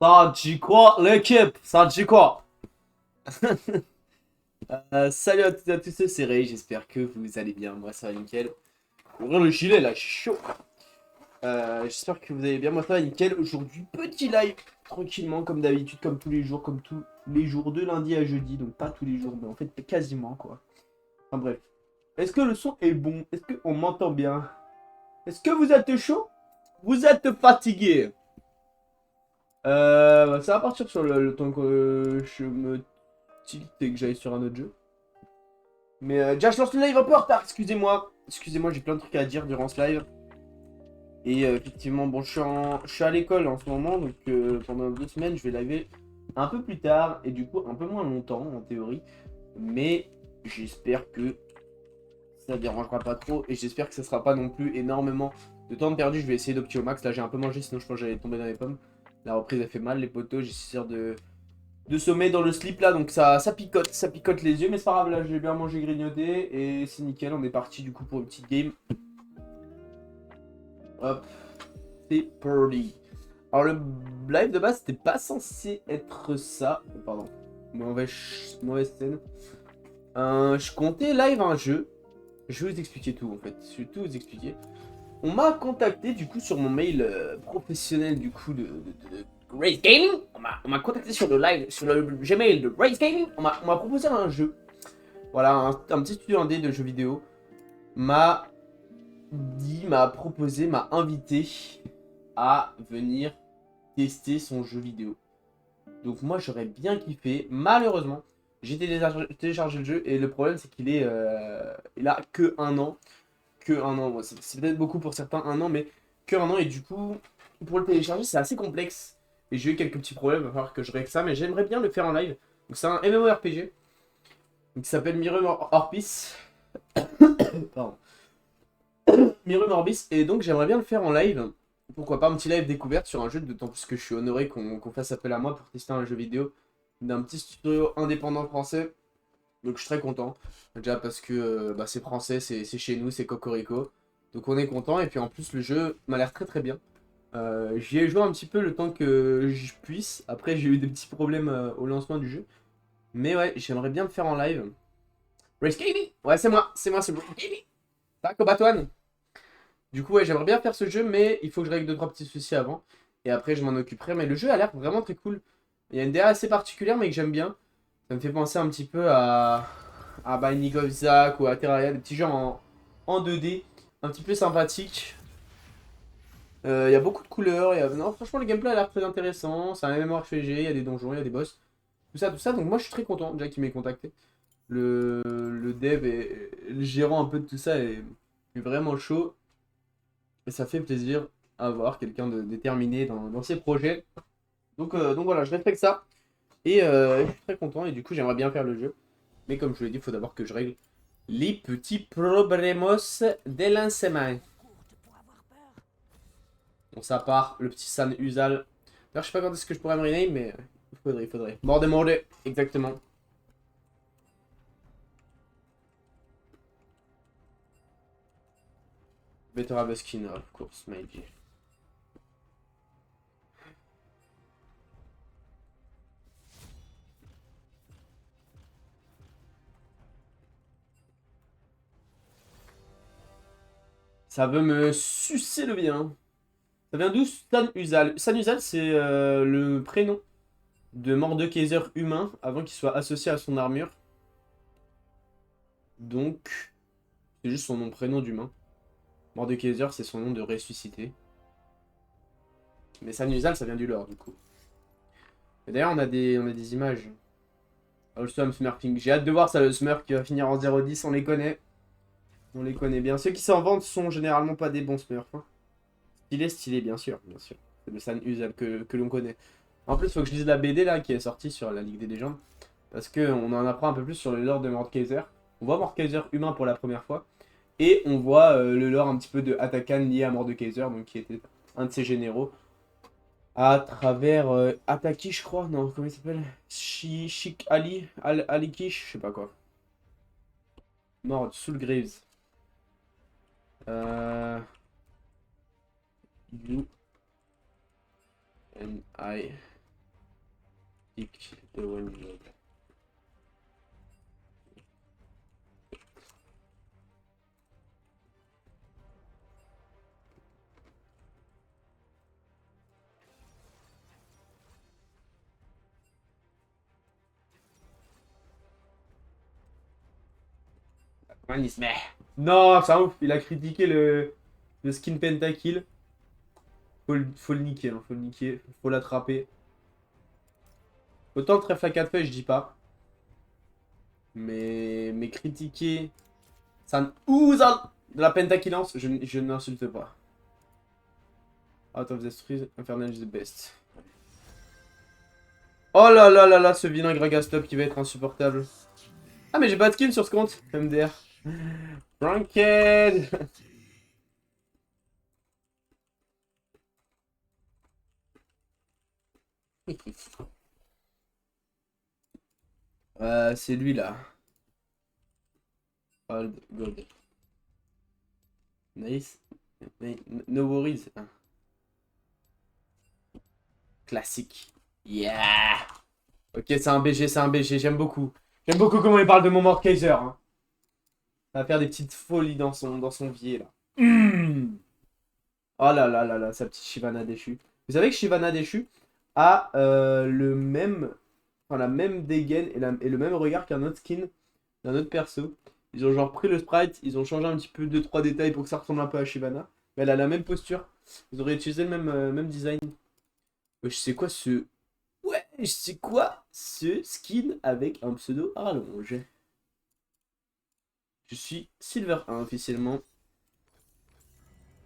Ça dit quoi l'équipe? Ça dit quoi? Salut à toutes et à tous, c'est Ray, j'espère que vous allez bien, moi ça va nickel. Ouvrir le gilet là, je suis chaud. J'espère que vous allez bien, moi ça va nickel. Aujourd'hui, petit live, tranquillement, comme d'habitude, comme tous les jours de lundi à jeudi. Donc pas tous les jours, mais en fait quasiment quoi. Enfin bref. Est-ce que le son est bon? Est-ce qu'on m'entend bien? Est-ce que vous êtes chaud? Vous êtes fatigué? Ça va partir sur le temps que je me tilt et que j'aille sur un autre jeu. Mais déjà, je lance le live un peu en retard, excusez-moi. Excusez-moi, j'ai plein de trucs à dire durant ce live. Et effectivement, bon, je suis à l'école en ce moment, donc pendant 2 semaines, je vais liver un peu plus tard et du coup un peu moins longtemps en théorie. Mais j'espère que ça ne dérangera pas trop et j'espère que ça sera pas non plus énormément de temps perdu. Je vais essayer d'opti au max. Là, j'ai un peu mangé, sinon je pense que j'allais tomber dans les pommes. La reprise a fait mal, les poteaux, j'ai 6 heures de sommeil dans le slip là, donc ça picote les yeux, mais c'est pas grave, là j'ai bien mangé, grignoté, et c'est nickel, on est parti du coup pour une petite game. Hop, c'est party. Alors le live de base c'était pas censé être ça, pardon, mauvaise scène. Je comptais live un jeu, je vais vous expliquer tout en fait, je vais tout vous expliquer. On m'a contacté du coup sur mon mail professionnel du coup de Race Gaming. On m'a contacté sur le live, sur le Gmail de Race Gaming. On m'a proposé un jeu. Voilà, un petit studio indé de jeux vidéo. M'a m'a proposé, m'a invité à venir tester son jeu vidéo. Donc moi j'aurais bien kiffé. Malheureusement, j'ai téléchargé le jeu et le problème c'est qu'il est, il a que un an. Que un an. Bon, c'est peut-être beaucoup pour certains, un an, mais que un an. Et du coup, pour le télécharger, c'est assez complexe. Et j'ai eu quelques petits problèmes, il va falloir que je règle ça, mais j'aimerais bien le faire en live. Donc c'est un MMORPG qui s'appelle Mirum Orbis. Pardon. Mirum Orbis. Et donc j'aimerais bien le faire en live. Pourquoi pas un petit live découverte sur un jeu, d'autant plus que je suis honoré qu'on fasse appel à moi pour tester un jeu vidéo d'un petit studio indépendant français. Donc je suis très content. Déjà parce que bah, c'est français, c'est chez nous, c'est Cocorico. Donc on est content. Et puis en plus le jeu m'a l'air très très bien. J'y ai joué un petit peu le temps que je puisse. Après j'ai eu des petits problèmes au lancement du jeu. Mais ouais, j'aimerais bien le faire en live. Race Gaming. Ouais, c'est moi, c'est Race Gaming. Ça, Kobatouane. Du coup ouais, j'aimerais bien faire ce jeu, mais il faut que je règle 2-3 petits soucis avant. Et après je m'en occuperai. Mais le jeu a l'air vraiment très cool. Il y a une DA assez particulière mais que j'aime bien. Ça me fait penser un petit peu à Binding of Isaac ou à Terraria, des petits jeux en 2D, un petit peu sympathiques. Il y a beaucoup de couleurs, non, franchement le gameplay a l'air très intéressant, c'est un MMORPG, il y a des donjons, il y a des boss, tout ça, donc moi je suis très content déjà qu'il m'ait contacté. Le dev et le gérant un peu de tout ça est vraiment chaud, et ça fait plaisir à voir quelqu'un de déterminé dans ses projets. Donc voilà, je respecte ça, et je suis très content, et du coup j'aimerais bien faire le jeu. Mais comme je vous l'ai dit, il faut d'abord que je règle les petits problemos de lancement. Bon, ça part, le petit San Usal. D'ailleurs, je sais pas quand est-ce que je pourrais me rename, mais il faudrait. Morde, exactement. Better skin, of course, maybe. Ça veut me sucer le bien. Ça vient d'où San Usal? San Usal, c'est le prénom de Mordekaiser humain avant qu'il soit associé à son armure. Donc, c'est juste son nom prénom d'humain. Mordekaiser, c'est son nom de ressuscité. Mais San Usal, ça vient du lore, du coup. Et d'ailleurs, on a des images. Awesome Smurfing. J'ai hâte de voir ça, le Smurf qui va finir en 0-10, on les connaît. On les connaît bien. Ceux qui s'en vendent sont généralement pas des bons Smurfs. Hein. Stylé, bien sûr, bien sûr. C'est le San Usal que l'on connaît. En plus, il faut que je lise la BD là qui est sortie sur la Ligue des légendes. Parce qu'on en apprend un peu plus sur le lore de Mordekaiser. On voit Mordekaiser humain pour la première fois. Et on voit le lore un petit peu de Atakan lié à Mordekaiser, donc qui était un de ses généraux. À travers Ataki, je crois. Non, comment il s'appelle? Shik Ali Alikish, je sais pas quoi. Mord, Soul Graves. You and I. Pick the one job. Il se met. Non, c'est un ouf. Il a critiqué le skin pentakill. Faut le niquer, hein. Faut le niquer. Faut l'attraper. Autant le trèfle à 4 feuilles, je dis pas. Mais critiquer San Ouzal de la pentakillance, je n'insulte pas. Out of the street, Infernal is the best. Oh là là là là, ce vilain Gragastop qui va être insupportable. Ah mais j'ai pas de skin sur ce compte, MDR. Ranked. C'est lui là. Old gold. Nice. No worries. Classique. Yeah. Ok, c'est un BG, c'est un BG, j'aime beaucoup. J'aime beaucoup comment il parle de mon Mordekaiser. Hein. Ça va faire des petites folies dans son biais là. Oh là là là là, sa petite Shyvana déchue. Vous savez que Shyvana déchue a la même dégaine et le même regard qu'un autre skin d'un autre perso. Ils ont genre pris le sprite, ils ont changé un petit peu 2-3 détails pour que ça ressemble un peu à Shyvana. Mais elle a la même posture. Ils auraient utilisé le même design. Je sais quoi ce... Ouais, je sais quoi ce skin avec un pseudo à rallonge. Je suis Silver 1 officiellement.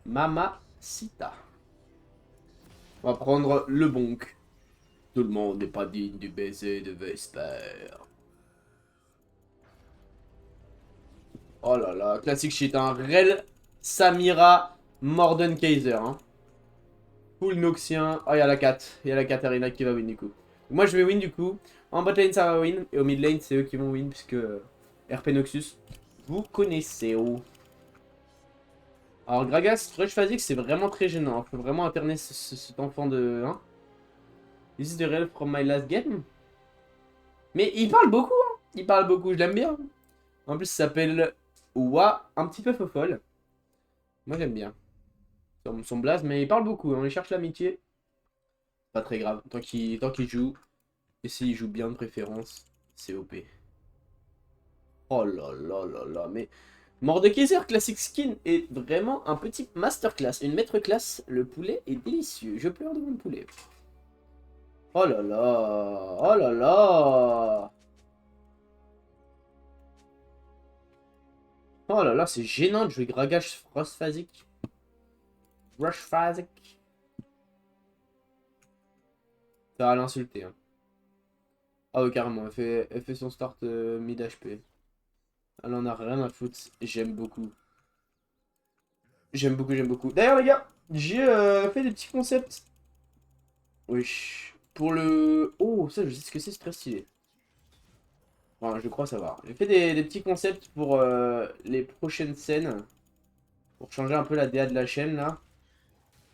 Mamacita. On va prendre le bonk. Tout le monde n'est pas digne du baiser de Vesper. Oh là là, classique shit, hein. Rel Samira Mordenkaiser. Hein. Full Noxien. Oh, il y a la 4. Il y a la Katarina qui va win du coup. Moi, je vais win du coup. En bot lane, ça va win. Et au mid lane, c'est eux qui vont win. Puisque RP Noxus, vous connaissez. Oh. Alors, Gragas, Rush Phasic, c'est vraiment très gênant. Il faut vraiment interner cet enfant de. Hein. This is the real from my last game. Mais il parle beaucoup. Hein. Il parle beaucoup, je l'aime bien. En plus, il s'appelle Wa, un petit peu fofolle. Moi, j'aime bien. Son blaze, mais il parle beaucoup. Hein. Il cherche l'amitié. Pas très grave. Tant qu'il joue. Et s'il joue bien de préférence, c'est OP. Oh là là là là, mais Mordekaiser Classic Skin est vraiment un petit masterclass, une maître classe. Le poulet est délicieux. Je pleure devant le poulet. Oh là là, oh là là. Oh là là, c'est gênant de jouer Gragash Frost Phasic. Rush Phasic. Ça va l'insulter. Hein. Ah ouais, carrément, elle fait son start mid HP. Elle en a rien à foutre. J'aime beaucoup. J'aime beaucoup, j'aime beaucoup. D'ailleurs, les gars, j'ai fait des petits concepts. Oui. Pour le... Oh, ça, je sais ce que c'est très stylé. Enfin, je crois savoir. J'ai fait des petits concepts pour les prochaines scènes. Pour changer un peu la DA de la chaîne, là.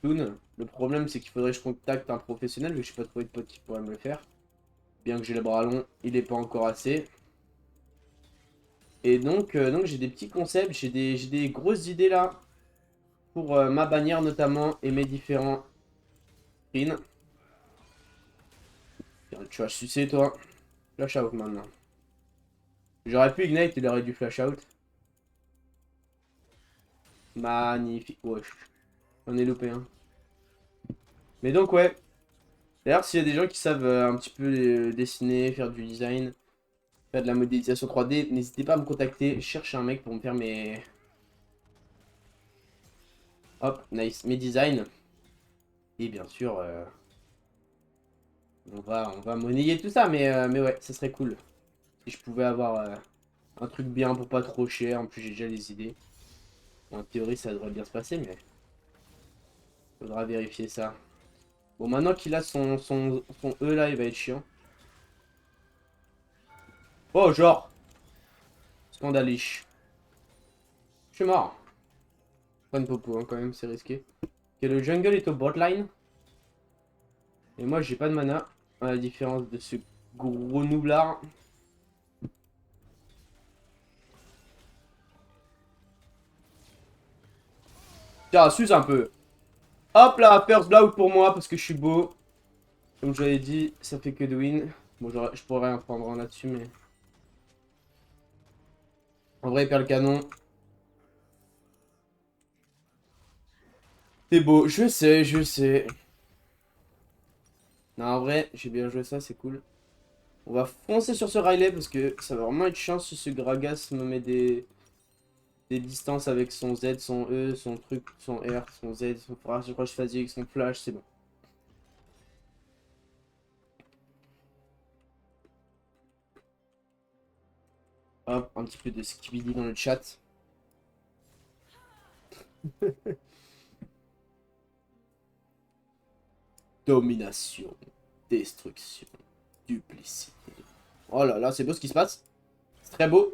Toon. Le problème, c'est qu'il faudrait que je contacte un professionnel, vu que je n'ai pas trouvé de pote qui pourrait me le faire. Bien que j'ai le bras long, il n'est pas encore assez. Et donc j'ai des petits concepts, j'ai des grosses idées là. Pour ma bannière notamment et mes différents screens. Tu vas sucer toi. Flash out maintenant. J'aurais pu ignite, il aurait dû flash out. Magnifique. Wesh. On est loupé hein. Mais donc ouais. D'ailleurs s'il y a des gens qui savent un petit peu dessiner, faire du design, faire de la modélisation 3D, n'hésitez pas à me contacter. Je cherche un mec pour me faire mes... Hop, nice. Mes designs. Et bien sûr... on va monnayer tout ça, mais ouais, ça serait cool. Si je pouvais avoir un truc bien pour pas trop cher, en plus j'ai déjà les idées. En théorie ça devrait bien se passer, mais... Faudra vérifier ça. Bon, maintenant qu'il a son E là, il va être chiant. Oh, genre scandaliche. Je suis mort. Pas une popo, hein, quand même, c'est risqué. Ok, le jungle est au botline. Et moi, j'ai pas de mana. À la différence de ce gros noublard. Tiens, suce un peu. Hop là, first blood pour moi parce que je suis beau. Comme j'avais dit, ça fait que de win. Bon, je pourrais en prendre un là-dessus, mais... En vrai, il perd le canon. C'est beau, je sais, je sais. Non, en vrai, j'ai bien joué ça, c'est cool. On va foncer sur ce Riley parce que ça va vraiment être chiant si ce Gragas me met des distances avec son Z, son E, son truc, son R, son Z, son rush phasique, son flash, c'est bon. Hop, un petit peu de skibidi dans le chat. Domination, destruction, duplicité. Oh là là, c'est beau ce qui se passe. C'est très beau,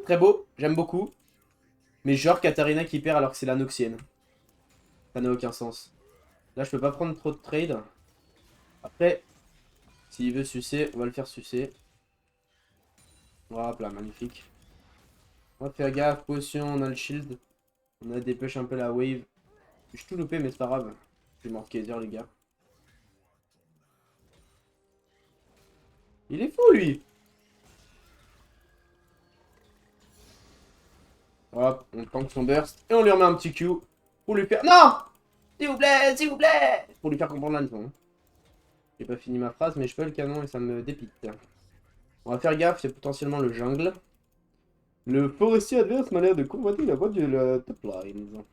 j'aime beaucoup. Mais genre Katarina qui perd alors que c'est la Noxienne. Ça n'a aucun sens. Là, je peux pas prendre trop de trade. Après, s'il veut sucer, on va le faire sucer. Hop là, magnifique. On va faire gaffe, potion, on a le shield. On a dépêché un peu la wave. Je suis tout loupé, mais c'est pas grave. Je vais mort Kaiser, les gars. Il est fou, lui. Hop, on tank son burst. Et on lui remet un petit Q. Pour lui faire... Non, s'il vous plaît, s'il vous plaît. Pour lui faire comprendre la leçon. J'ai pas fini ma phrase, mais je fais le canon et ça me dépite. On va faire gaffe, c'est potentiellement le jungle. Le forestier adverse m'a l'air de convoiter la voie de la top line.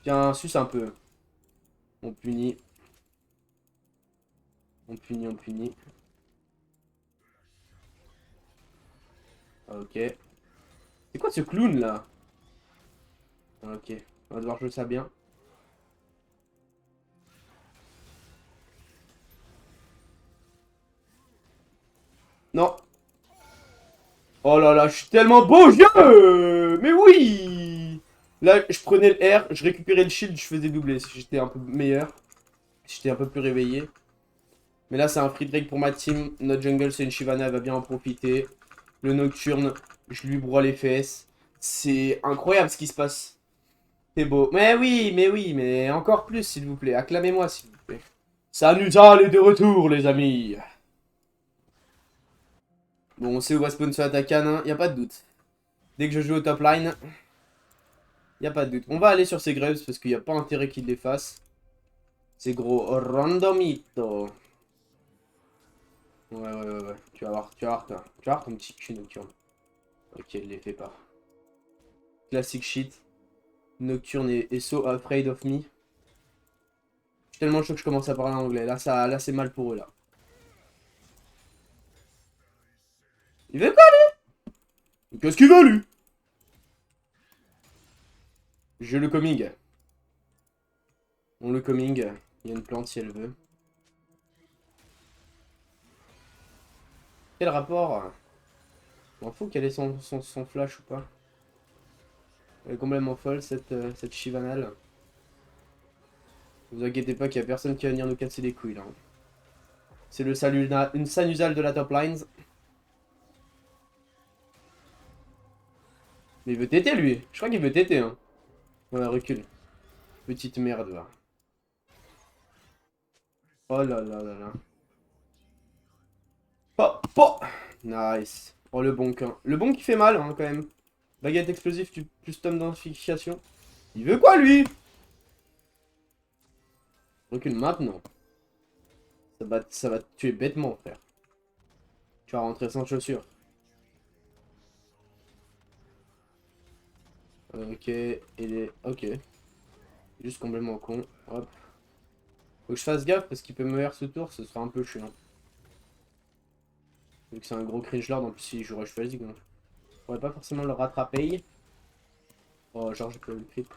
Tiens, suce un peu. On punit. On punit, on punit. Ok. C'est quoi ce clown là? Ok. On va devoir jouer ça bien. Non. Oh là là, je suis tellement beau jeu. Mais oui. Là, je prenais le R, je récupérais le shield, je faisais doubler si j'étais un peu meilleur. Si j'étais un peu plus réveillé. Mais là, c'est un free drake pour ma team. Notre jungle, c'est une Shyvana, elle va bien en profiter. Le Nocturne, je lui broie les fesses. C'est incroyable ce qui se passe. C'est beau. Mais encore plus, s'il vous plaît. Acclamez-moi, s'il vous plaît. Sanutal est de retour, les amis. Bon, on sait où va sponsor Atakan, hein. Y a pas de doute. Dès que je joue au top line, y a pas de doute. On va aller sur ces Graves parce qu'il n'y a pas intérêt qu'il les fasse. C'est gros randomito. Ouais. Tu vas voir, toi. Tu vas voir ton petit cul Nocturne. Ok, il les fait pas. Classic shit. Nocturne est so afraid of me. Je suis tellement chaud que je commence à parler anglais. Là c'est mal pour eux, là. Il veut quoi, lui? Qu'est-ce qu'il veut, lui? Je le coming. On le coming. Il y a une plante si elle veut. Quel rapport? M'en fout qu'elle ait son flash ou pas. Elle est complètement folle, cette Chivanal. Vous inquiétez pas qu'il y a personne qui va venir nous casser les couilles, là. C'est le une Sanusal de la top lines. Mais il veut téter, lui. Je crois qu'il veut téter, hein. Ouais, recule. Petite merde, là. Oh là là là là. Oh, oh. Nice. Oh, le bonk, hein. Le bonk qui fait mal, hein, quand même. Baguette explosive, plus tome d'identification. Il veut quoi, lui? Recule maintenant. Ça va te tuer bêtement, frère. Tu vas rentrer sans chaussures. Ok, il est... Ok. Juste complètement con. Hop. Faut que je fasse gaffe parce qu'il peut me faire ce tour, ce sera un peu chiant. Vu que c'est un gros cringe lord, en plus il joue rush physique, donc je pourrais pas forcément le rattraper. Oh, genre j'ai pas eu le clip.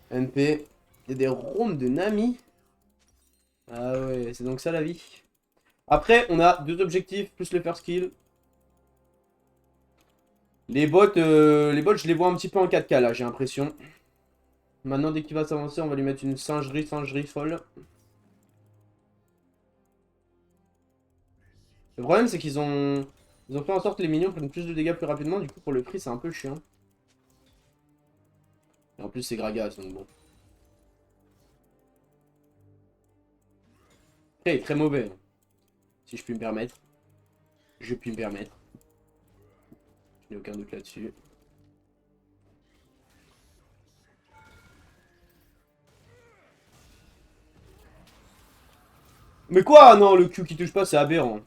NP. Il y a des rondes de Nami. Ah ouais, c'est donc ça la vie. Après, on a deux objectifs, plus le first kill. Les bots, je les vois un petit peu en 4K là, j'ai l'impression. Maintenant, dès qu'il va s'avancer, on va lui mettre une singerie folle. Le problème, c'est qu'ils ont... Ils ont fait en sorte que les minions prennent plus de dégâts plus rapidement. Du coup, pour le prix, c'est un peu chiant. Et en plus, c'est Gragas, donc bon. Après, il est très mauvais. Hein. Si je puis me permettre. Je puis me permettre. Je n'ai aucun doute là-dessus. Mais quoi? Non, le Q qui touche pas, c'est aberrant.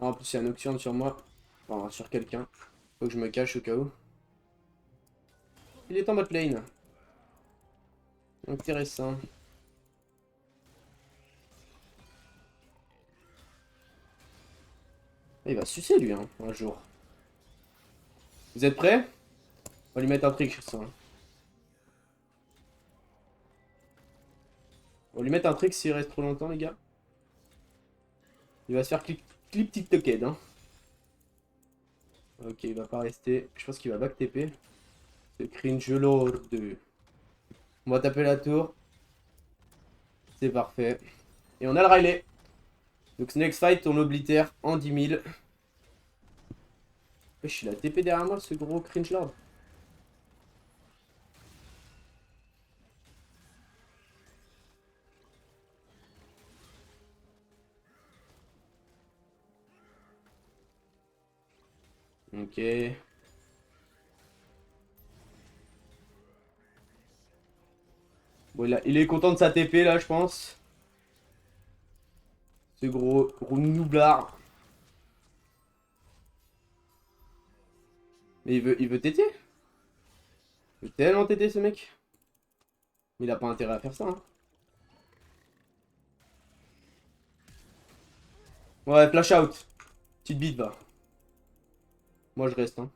Ah, en plus, il y a un Nocturne sur moi. Enfin, sur quelqu'un. Faut que je me cache au cas où. Il est en bot lane. Intéressant. Il va sucer lui, hein, un jour. Vous êtes prêts? On va lui mettre un trick, ça. On va lui mettre un trick s'il reste trop longtemps, les gars. Il va se faire clip TikTokhead, hein. Ok, il va pas rester. Je pense qu'il va back TP. C'est cringe lord. On va taper la tour. C'est parfait. Et on a le Riley. Donc ce next fight, on l'oblitère en 10 000. Wesh, il a TP derrière moi, ce gros cringe lord. Ok. Bon, il est content de sa TP là, je pense. Ce gros noublard. Mais il veut téter. Il veut tellement téter ce mec. Il a pas intérêt à faire ça. Hein. Ouais, flash out. Petite bite va. Moi je reste. Hein.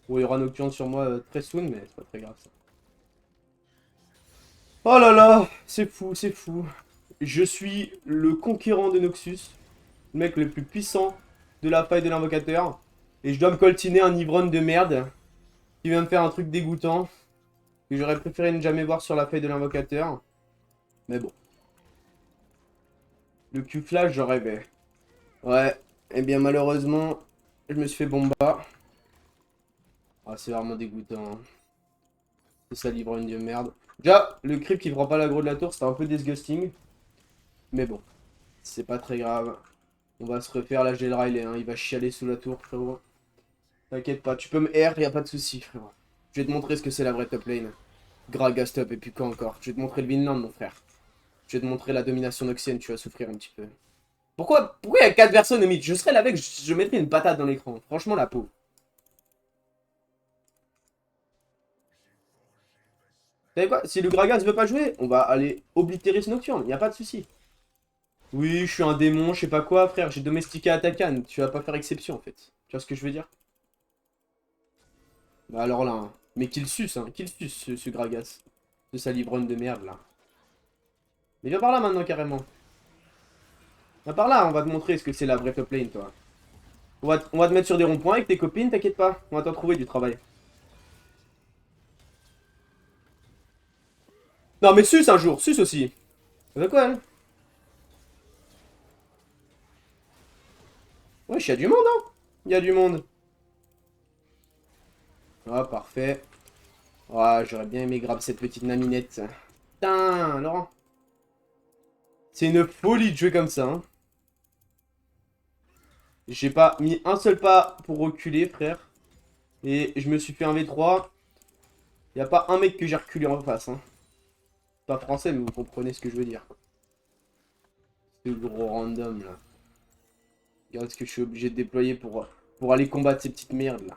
Bon, il y aura Nocturne sur moi très soon, mais c'est pas très grave ça. Oh là là, c'est fou, c'est fou. Je suis le conquérant de Noxus. Le mec le plus puissant de la faille de l'invocateur. Et je dois me coltiner un ivrogne de merde. Qui vient me faire un truc dégoûtant. Que j'aurais préféré ne jamais voir sur la faille de l'invocateur. Mais bon. Le Q-Flash, j'en rêvais. Ouais. Eh bien malheureusement, je me suis fait bomba. Ah, c'est vraiment dégoûtant. Hein. C'est ça l'ivrogne de merde. Déjà, le creep qui prend pas l'aggro de la tour, c'était un peu disgusting. Mais bon. C'est pas très grave. On va se refaire. Là, j'ai le Riley. Hein. Il va chialer sous la tour, frérot. T'inquiète pas. Tu peux me R, y a pas de soucis, frérot. Je vais te montrer ce que c'est la vraie top lane. Gragas top, et puis quoi encore? Je vais te montrer le Vinland, mon frère. Je vais te montrer la domination noxienne, tu vas souffrir un petit peu. Pourquoi il y a 4 personnes au mid? Je serais là avec, je mettrais une patate dans l'écran. Franchement, la pauvre. Vous savez quoi? Si le Gragas veut pas jouer, on va aller oblitérer ce Nocturne, y a pas de soucis. Oui, je suis un démon, je sais pas quoi, frère. J'ai domestiqué Atakan. Tu vas pas faire exception, en fait. Tu vois ce que je veux dire? Bah alors là, hein. Mais qu'il suce, hein. Qu'il suce, ce Gragas. Ce salivronne de merde, là. Mais viens par là, maintenant, carrément. Viens par là, on va te montrer ce que c'est la vraie top lane, toi. On va te mettre sur des ronds-points avec tes copines, t'inquiète pas. On va t'en trouver du travail. Non, mais suce un jour, suce aussi. Ça fait quoi, hein? Wesh, y'a du monde, hein. Y'a du monde. Ah, parfait. Ah, j'aurais bien aimé grab cette petite naminette. Putain, Laurent. C'est une folie de jouer comme ça, hein. J'ai pas mis un seul pas pour reculer, frère. Et je me suis fait un V3. Y a pas un mec que j'ai reculé en face, hein. Pas français, mais vous comprenez ce que je veux dire. Ce gros random, là. Regarde ce que je suis obligé de déployer pour aller combattre ces petites merdes, là.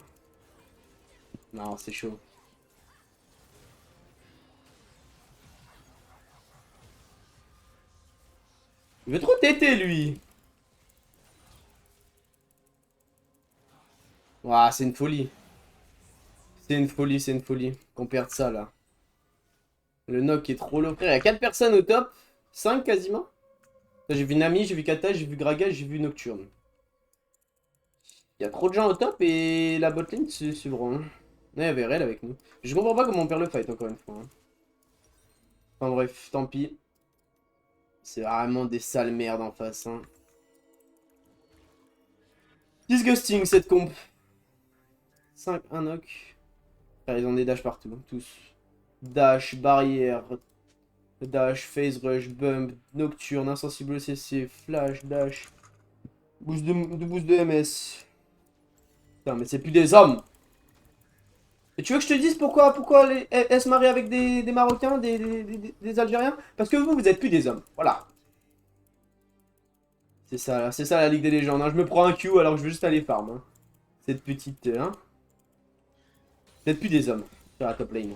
Non, c'est chaud. Il veut trop téter, lui. Ouah, c'est une folie. C'est une folie, c'est une folie. Qu'on perde ça, là. Le knock est trop low, frère. Il y a 4 personnes au top. 5 quasiment. J'ai vu Nami, j'ai vu Kata, j'ai vu Gragas, j'ai vu Nocturne. Il y a trop de gens au top et la botlane c'est vraiment. Il y avait Rel avec nous. Je comprends pas comment on perd le fight encore une fois. Hein. Enfin bref, tant pis. C'est vraiment des sales merdes en face. Hein. Disgusting cette comp. 5, 1 knock. Ah, ils ont des dash partout, tous. Dash, barrière, dash, phase rush, bump, nocturne, insensible CC, flash, dash, boost de MS. Putain, mais c'est plus des hommes. Et tu veux que je te dise pourquoi elles se marient avec des Marocains, des Algériens? Parce que vous êtes plus des hommes. Voilà. C'est ça la Ligue des légendes. Hein. Je me prends un Q alors que je veux juste aller farm. Hein. Cette petite... Hein. Vous êtes plus des hommes sur la top lane.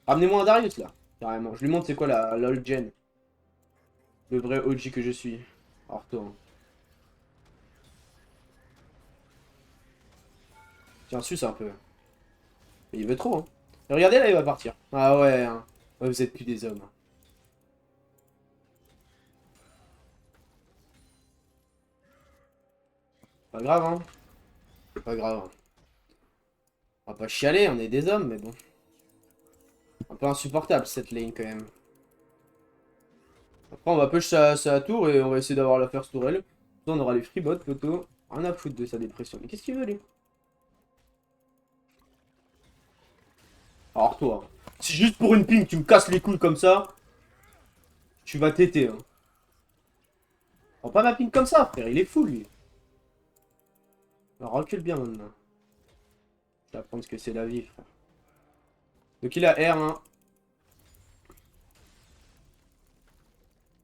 Ramenez-moi un Darius là. Carrément. Je lui montre c'est quoi la LOL gen. Le vrai OG que je suis. Alors toi. Hein. Tiens, suce un peu. Mais il veut trop. Hein. Et regardez là, il va partir. Ah ouais. Hein. Ouais, vous êtes plus des hommes. Pas grave, hein. Pas grave. On va pas chialer, on est des hommes, mais bon. Un peu insupportable cette lane quand même. Après, on va push sa tour et on va essayer d'avoir la first tourelle. On aura les free bots, poteau. Rien à foutre de sa dépression. Mais qu'est-ce qu'il veut, lui? Alors, toi, si juste pour une ping, tu me casses les couilles comme ça, tu vas téter. Hein. Prends pas ma ping comme ça, frère. Il est fou, lui. Alors, recule bien maintenant. Je vais apprendre ce que c'est la vie, frère. Donc, il a R, hein.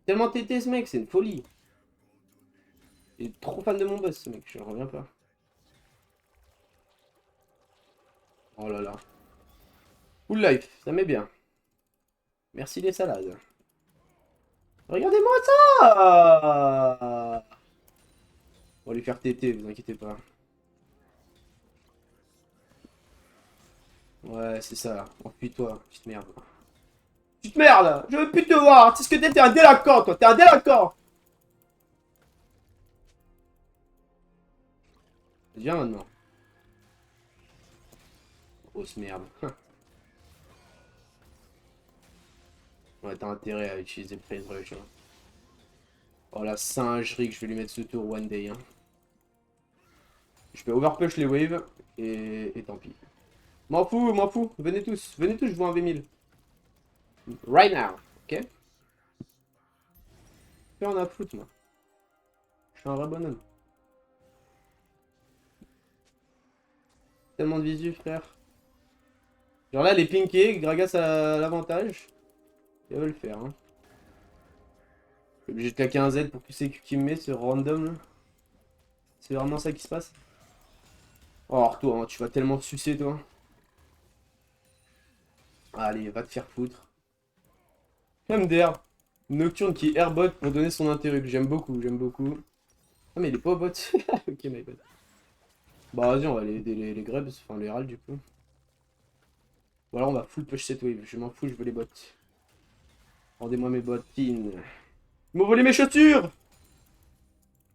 Tellement tété, ce mec, c'est une folie. Il est trop fan de mon boss, ce mec. Je reviens pas. Oh là là. Full life, ça met bien. Merci les salades. Regardez-moi ça! On va lui faire téter, vous inquiétez pas. Ouais, c'est ça. Enfuis-toi, petite merde. Petite merde! Je veux plus te voir! C'est ce que t'es un délinquant, toi! T'es un délinquant! Viens maintenant. Grosse merde. Ouais, t'as intérêt à utiliser le Praise Rush. Hein. Oh la singerie que je vais lui mettre ce tour one day. Hein. Je peux overpush les waves et tant pis. M'en fous, m'en fous. Venez tous, je vous un V1000. Right now, ok? Fais en a foutre, moi. Je suis un vrai bonhomme. Tellement de visu, frère. Genre là, les pinkés, Gragas a l'avantage. Il va le faire, hein. Je suis obligé de claquer un Z pour tous ces Q qu'il me met, ce random là. C'est vraiment ça qui se passe. Oh, toi, hein, tu vas tellement te sucer, toi. Allez, va te faire foutre. MDR. Nocturne qui est airbot pour donner son intérêt. J'aime beaucoup, j'aime beaucoup. Ah, mais il est pas au bot. Ok, my bad. Bah, vas-y, on va aider les grubs, enfin les râles du coup. Ou alors on va full push cette wave. Je m'en fous, je veux les bots. Rendez-moi mes bottines. Ils m'ont volé mes chaussures!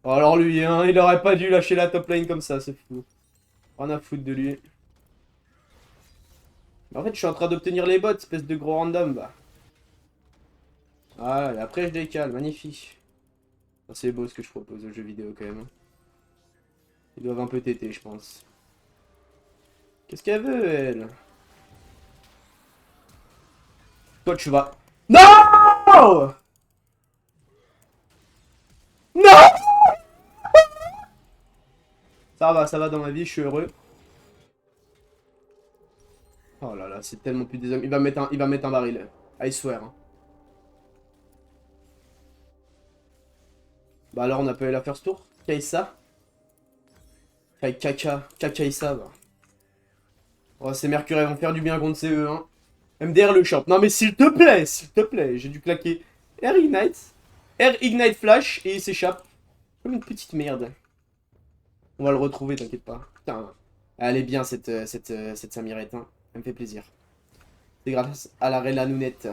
Oh, alors lui, hein, il aurait pas dû lâcher la top lane comme ça, c'est fou. Rien à foutre de lui. Mais en fait, je suis en train d'obtenir les bots, espèce de gros random, bah. Voilà, et après je décale, magnifique. C'est beau ce que je propose aux jeux vidéo quand même. Hein. Ils doivent un peu téter, je pense. Qu'est-ce qu'elle veut, elle? Toi, tu vas... Non! Non! Ça va dans ma vie, je suis heureux. Oh là là, c'est tellement plus des hommes. Il va mettre un baril. I swear. Hein. Bah alors, on a pas eu la first tour. Kaisa. Kakaisa, bah. Oh, ces Mercure, ils vont faire du bien contre CE, hein. MDR le champ. Non mais s'il te plaît, j'ai dû claquer R Ignite. R Ignite Flash et il s'échappe. Comme une petite merde. On va le retrouver, t'inquiète pas. Putain, elle est bien cette Samirette, hein. Elle me fait plaisir. C'est grâce à la Rella Nounette.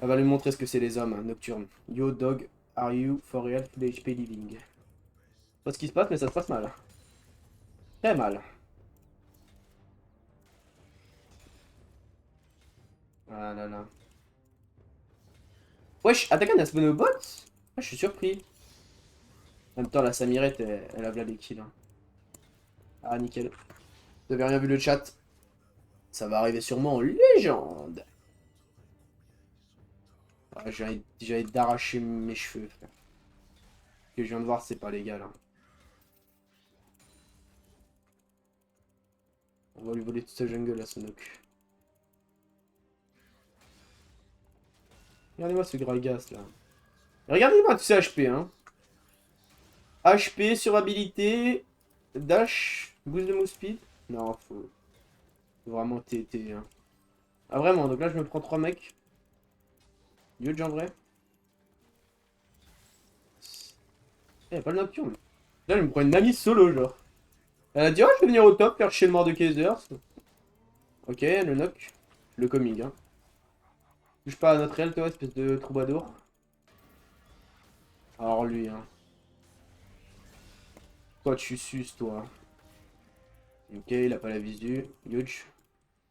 Elle va lui montrer ce que c'est les hommes, hein, nocturnes. Yo dog, are you for real full HP living? Je sais pas ce qui se passe, mais ça se passe mal. Très mal. Ah là là. Wesh, Atakan a spawné au bot? Ah, je suis surpris. En même temps, la Samirette, elle a des kills. Hein. Ah, nickel. Vous avez rien vu le chat? Ça va arriver sûrement en légende. Ah, j'ai envie d'arracher mes cheveux, frère. Ce que je viens de voir, c'est pas légal. Hein. On va lui voler toute sa jungle à Sonok. Regardez-moi ce Gragas là. Regardez-moi tout ces HP, hein. HP, surhabilité, dash, boost de move speed. Non, faut vraiment TT. Hein. Ah, vraiment, donc là je me prends 3 mecs. Yo, en vrai. Eh, y'a pas le nocturne. Là, je me prends une Nami solo, genre. Elle a dit, oh, je vais venir au top, faire chier le mort de Kaiser. Ok, le knock. Le coming, hein. Touche pas à notre aile, toi, espèce de troubadour. Alors lui, hein. Toi, tu suces, toi. Ok, il a pas la visu. Huge.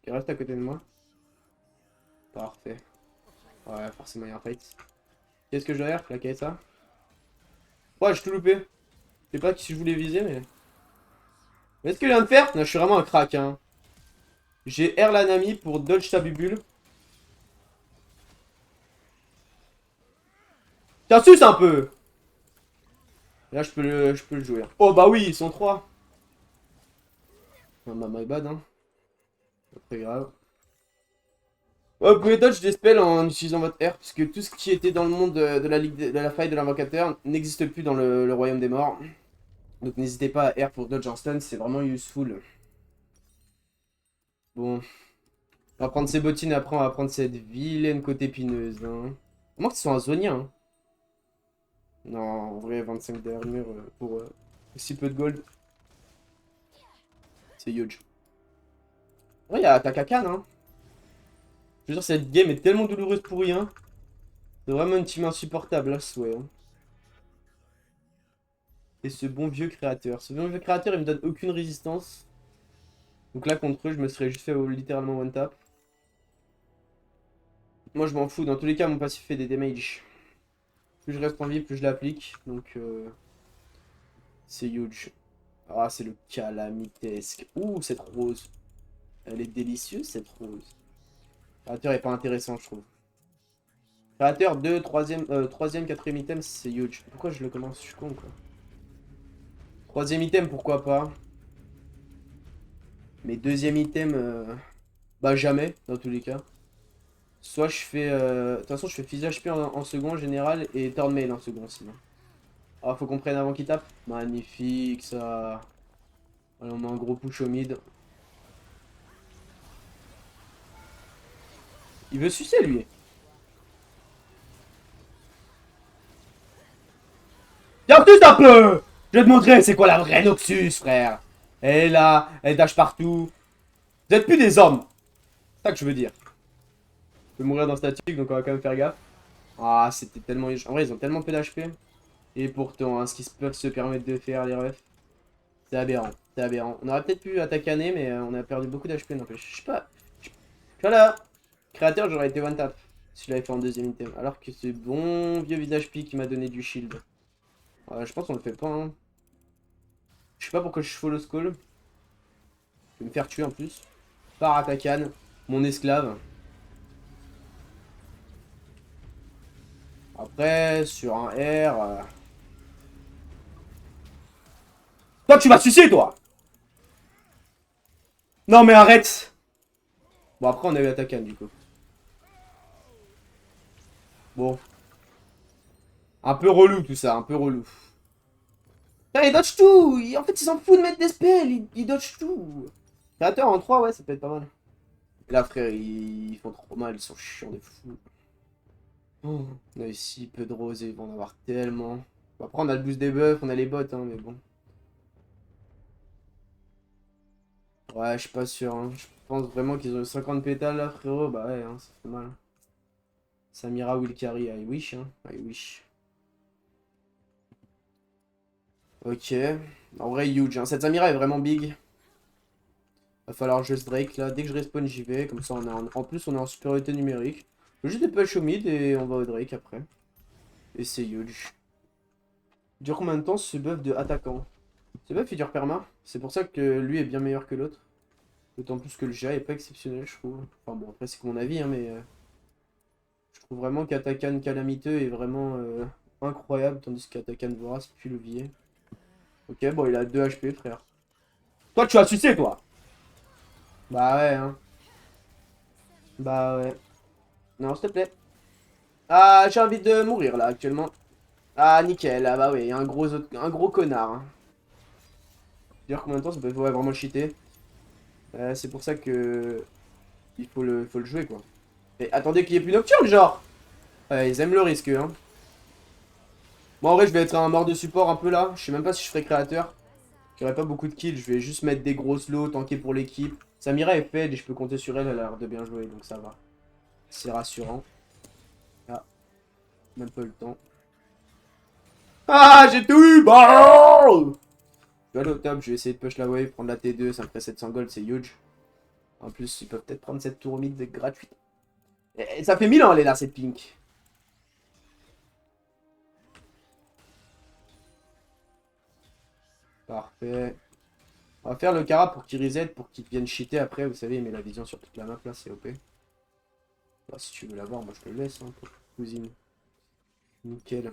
Qui reste à côté de moi. Parfait. Ouais, forcément, il y a un fight. Qu'est-ce que je dois faire? Claquer ça. Ouais, j'ai tout loupé. Je sais pas si je voulais viser, mais... Mais est-ce que je viens de faire? Non, je suis vraiment un crack, hein. J'ai R la Nami pour dodge sa bubule. Tiens, suce un peu! Là, je peux le jouer. Oh, bah oui, ils sont 3. Oh, bah, my bad, hein. Pas très grave. Ouais, vous pouvez dodge des spells en utilisant votre R, puisque tout ce qui était dans le monde de la ligue de la faille de l'invocateur n'existe plus dans le royaume des morts. Donc n'hésitez pas à R pour dodge en stun, c'est vraiment useful. Bon. On va prendre ses bottines, après on va prendre cette vilaine côte épineuse. Hein. À moins que ce soit un zonien. Hein. Non, en vrai, 25 d'armure pour aussi peu de gold. C'est huge. Ouais, il y a Takakan, hein. Je veux dire, cette game est tellement douloureuse pour rien. C'est vraiment une team insupportable, là, souhait. Hein. Et ce bon vieux créateur. Ce bon vieux créateur, il me donne aucune résistance. Donc là, contre eux, je me serais juste fait littéralement one tap. Moi, je m'en fous. Dans tous les cas, mon passif fait des damages. Plus je reste en vie, plus je l'applique. Donc, c'est huge. Ah, c'est le calamitesque. Ouh, cette rose. Elle est délicieuse, cette rose. Créateur est pas intéressant, je trouve. Créateur 2, 3ème, 4ème item, c'est huge. Pourquoi je le commence? Je suis con, quoi. 3ème item, pourquoi pas. Mais 2ème item, bah jamais, dans tous les cas. Soit je fais... De toute façon, je fais Fizz HP en second, en général, et Turn Mail en second, sinon. Ah, faut qu'on prenne avant qu'il tape. Magnifique, ça. Allez, on met un gros push au mid. Il veut sucer, lui. Viens plus un peu. Je vais te montrer c'est quoi la vraie Noxus, frère. Elle est là, elle dash partout. Vous êtes plus des hommes. C'est ça que je veux dire. Je peux mourir dans statique, donc on va quand même faire gaffe. Ah, c'était tellement... En vrai, ils ont tellement peu d'HP. Et pourtant, hein, ce qu'ils peuvent se permettre de faire, les refs. C'est aberrant, c'est aberrant. On aurait peut-être pu attaquer Anne, mais on a perdu beaucoup d'HP, n'empêche. Je sais pas. Voilà. Créateur, j'aurais été one tap. Si je l'avais fait en 2ème item. Alors que ce bon vieux visage P qui m'a donné du shield. Je pense qu'on le fait pas, hein. Je sais pas pourquoi je follow Skull. Je vais me faire tuer en plus. Par Atakan, mon esclave. Après, sur un R... Toi, tu vas sucer, toi. Non, mais arrête. Bon, après, on a eu Atakan, du coup. Bon. Un peu relou, tout ça, un peu relou. Putain, il dodge tout. En fait, il s'en fout de mettre des spells. Il dodge tout. Créateur en 3, ouais, ça peut être pas mal. Et là, frère, ils font trop mal. Ils sont chiants des fous. Oh, on a eu si peu de rosés. Ils vont en avoir tellement. Bon, après, on a le boost des buffs, on a les bots, hein, mais bon. Ouais, je suis pas sûr. Hein. Je pense vraiment qu'ils ont eu 50 pétales là, frérot. Bah ouais, hein, ça fait mal. Samira will carry, I wish. Hein. I wish. Ok. En vrai, huge. Hein. Cette Samira est vraiment big. Va falloir juste Drake là. Dès que je respawn, j'y vais. Comme ça, on est en plus, on est en supériorité numérique. Je vais juste des push au mid et on va au Drake après. Et c'est huge. Dure combien de temps ce buff de attaquant? Ce buff il dure perma. C'est pour ça que lui est bien meilleur que l'autre. D'autant plus que le GA est pas exceptionnel, je trouve. Enfin bon, après c'est que mon avis, hein, mais je trouve vraiment qu'Attacan Calamiteux est vraiment incroyable, tandis qu'Attacan Vorace pue le levier. Ok, bon, il a 2 HP, frère. Toi, tu as sucé, toi! Bah ouais, hein. Bah ouais. Non, s'il te plaît. Ah, j'ai envie de mourir, là, actuellement. Ah, nickel. Ah bah oui, un gros connard. Hein. Dire combien de temps ça peut ouais, vraiment cheater. C'est pour ça que... faut le jouer, quoi. Et attendez qu'il y ait plus nocturne, genre! Ouais, ils aiment le risque, hein. Moi, en vrai, je vais être un mort de support un peu, là. Je sais même pas si je ferai créateur. J'aurai pas beaucoup de kills. Je vais juste mettre des grosses lots, tanker pour l'équipe. Samira est fed et je peux compter sur elle. Elle a l'air de bien jouer, donc ça va. C'est rassurant. Ah, même pas eu le temps. Ah, j'ai tout eu! Bah, je vais aller au top, je vais essayer de push la wave, prendre la T2, ça me fait 700 gold, c'est huge. En plus, ils peuvent peut-être prendre cette tour mid gratuite. Et ça fait 1000 ans, elle est là, cette pink. Parfait. On va faire le Kara pour qu'il reset, pour qu'il vienne cheater après. Vous savez, il met la vision sur toute la map, là, c'est OP. Bah, si tu veux l'avoir, moi je te le laisse, hein, pour cousine. Nickel.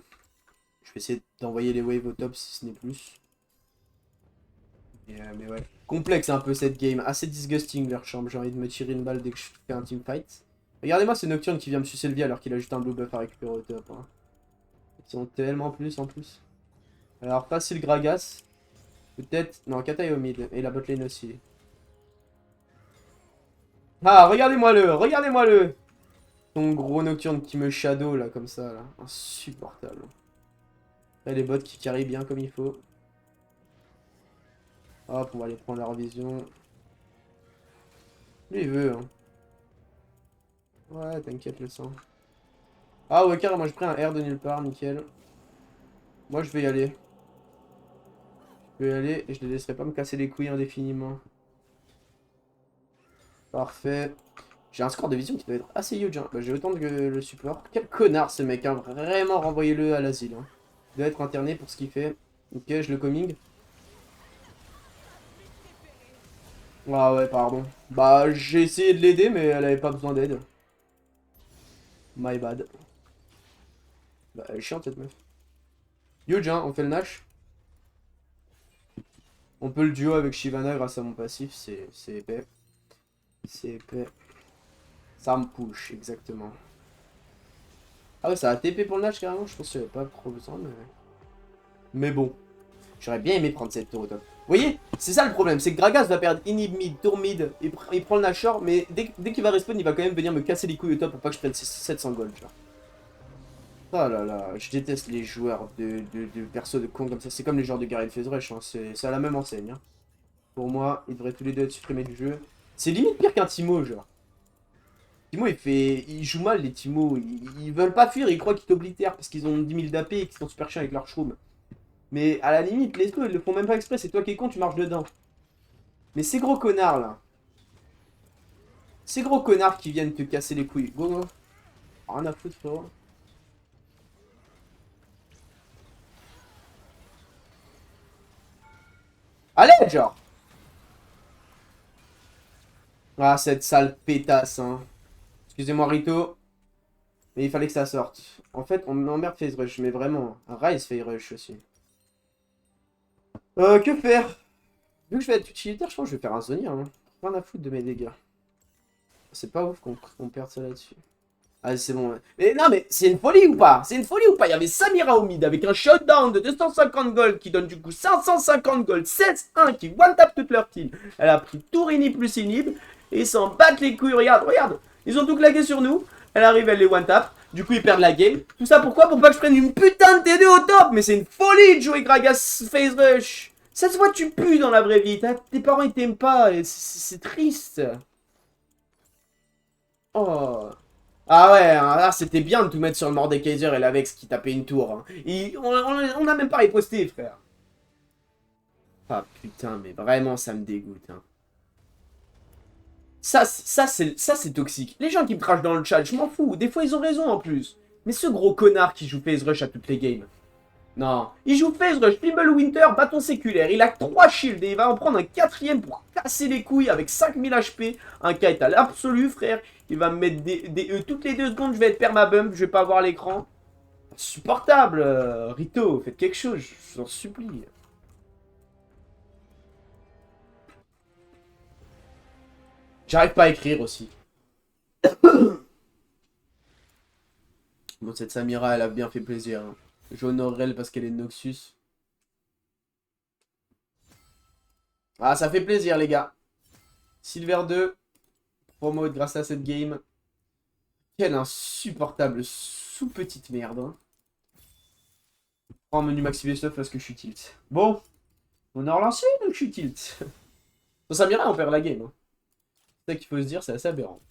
Je vais essayer d'envoyer les waves au top si ce n'est plus. Mais ouais. Complexe un peu cette game. Assez disgusting leur chambre. J'ai envie de me tirer une balle dès que je fais un teamfight. Regardez-moi ce Nocturne qui vient me sucer le vie alors qu'il a juste un blue buff à récupérer au top. Hein. Ils sont tellement plus en plus. Alors facile Gragas. Peut-être... Non, Kata est au mid. Et la botlane aussi. Ah, regardez-moi-le. Regardez-moi-le. Ton gros Nocturne qui me shadow là comme ça. Là. Insupportable. Là les bots qui carry bien comme il faut. Hop, on va aller prendre leur vision. Lui il veut. Hein. Ouais, t'inquiète le sang. Ah ouais, carrément, j'ai pris un R de nulle part, nickel. Moi, je vais y aller. Je vais y aller et je ne laisserai pas me casser les couilles indéfiniment. Parfait. J'ai un score de vision qui doit être assez huge. Hein. Bah, j'ai autant que le support. Quel connard ce mec, hein. Vraiment, renvoyez-le à l'asile. Hein. Il doit être interné pour ce qu'il fait. Ok, je le coming. Ah ouais, pardon. Bah, j'ai essayé de l'aider, mais elle avait pas besoin d'aide. My bad. Bah, elle est chiante cette meuf. Huge, hein, on fait le Nash. On peut le duo avec Shyvana grâce à mon passif, c'est épais. C'est épais. Ça me push, exactement. Ah ouais, ça a TP pour le Nash carrément, je pense qu'il n'y avait pas trop besoin, mais bon. J'aurais bien aimé prendre cette tour au top. Vous voyez, c'est ça le problème, c'est que Gragas va perdre inhib mid, tour mid, il prend le Nashor, mais dès qu'il va respawn, il va quand même venir me casser les couilles au top pour pas que je prenne 700 gold, genre. Oh là là, je déteste les joueurs de perso de con comme ça. C'est comme les joueurs de Garen Phase Rush, hein. C'est à la même enseigne. Hein. Pour moi, ils devraient tous les deux être supprimés du jeu. C'est limite pire qu'un Timo, genre. Timo, il joue mal, les Timo. Ils veulent pas fuir, ils croient qu'ils t'oblitèrent parce qu'ils ont 10 000 d'AP et qu'ils sont super chiants avec leur shroom. Mais à la limite, les deux, ils le font même pas exprès. C'est toi qui es con, tu marches dedans. Mais ces gros connards, là. Ces gros connards qui viennent te casser les couilles. Go, go. Rien à foutre, frérot. Allez, genre. Ah, cette sale pétasse, hein. Excusez-moi, Rito. Mais il fallait que ça sorte. En fait, on m'emmerde Phase Rush, mais vraiment. Un Rise Phase Rush aussi. Que faire? Vu que je vais être utilitaire, je pense que je vais faire un Zonia. Hein. Rien à foutre de mes dégâts. C'est pas ouf qu'on perde ça là-dessus. Ah, c'est bon. Ouais. Mais non, mais c'est une folie ou pas? C'est une folie ou pas? Il y avait Samira au mid avec un shutdown de 250 gold qui donne du coup 550 gold, 16-1 qui one-tap toute leur team. Elle a pris tout Rini plus Inhib et ils s'en battent les couilles. Regarde, regarde. Ils ont tout claqué sur nous. Elle arrive, elle les one-tap. Du coup, ils perdent la game. Tout ça pourquoi? Pour pas que je prenne une putain de T2 au top. Mais c'est une folie de jouer Gragas Phase Rush. Ça se voit, tu pues dans la vraie vie. Tes parents, ils t'aiment pas. C'est triste. Oh. Ah ouais, hein, là c'était bien de tout mettre sur le Mordekaiser et la Vex qui tapait une tour. Hein. On a même pas riposté, frère. Ah putain, mais vraiment ça me dégoûte. Hein. Ça c'est toxique. Les gens qui me crachent dans le chat, je m'en fous. Des fois ils ont raison en plus. Mais ce gros connard qui joue Phase Rush à toutes les games. Non. Il joue Phase Rush, Fimble Winter, bâton séculaire. Il a 3 shields et il va en prendre un 4ème pour casser les couilles avec 5000 HP. Un kite à l'absolu, frère. Il va me mettre des E toutes les 2 secondes. Je vais être permabump. Je vais pas voir l'écran. Insupportable. Rito, faites quelque chose. Je vous en supplie. J'arrive pas à écrire aussi. Bon, cette Samira, elle a bien fait plaisir. Hein. J'honorerais elle parce qu'elle est de Noxus. Ah, ça fait plaisir, les gars. Silver 2. Promote grâce à cette game. Quelle insupportable sous-petite merde. Hein. Prends menu maxi best-of parce que je suis tilt. Bon. On a relancé, donc je suis tilt. Sans Samira, on perd la game. Hein. C'est ça qu'il faut se dire, c'est assez aberrant.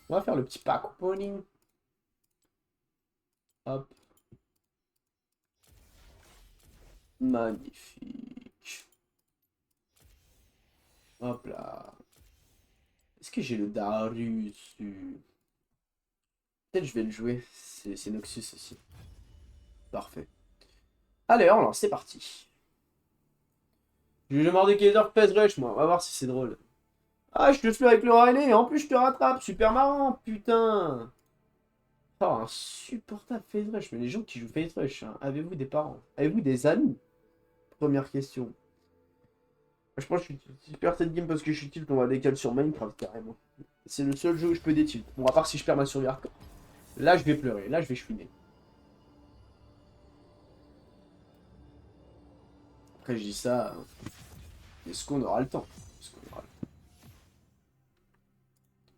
On va faire le petit pack opening. Hop. Magnifique. Hop là. Est-ce que j'ai le Darius? Peut-être je vais le jouer. C'est Noxus aussi. Parfait. Allez, on lance, c'est parti. Je vais demander Kaiser Phase Rush, moi. On va voir si c'est drôle. Ah, je te suis avec le Riley. En plus, je te rattrape. Super marrant, putain. Oh, insupportable Phase Rush. Mais les gens qui jouent Phase Rush, hein, avez-vous des parents? Avez-vous des amis? Première question. Je pense que je perds cette game parce que je suis tilt, on va décaler sur Minecraft carrément. C'est le seul jeu où je peux détilt. Bon, à part si je perds ma survie hardcore. Là, je vais pleurer. Là, je vais chouiner. Après, je dis ça. Est-ce qu'on aura le temps?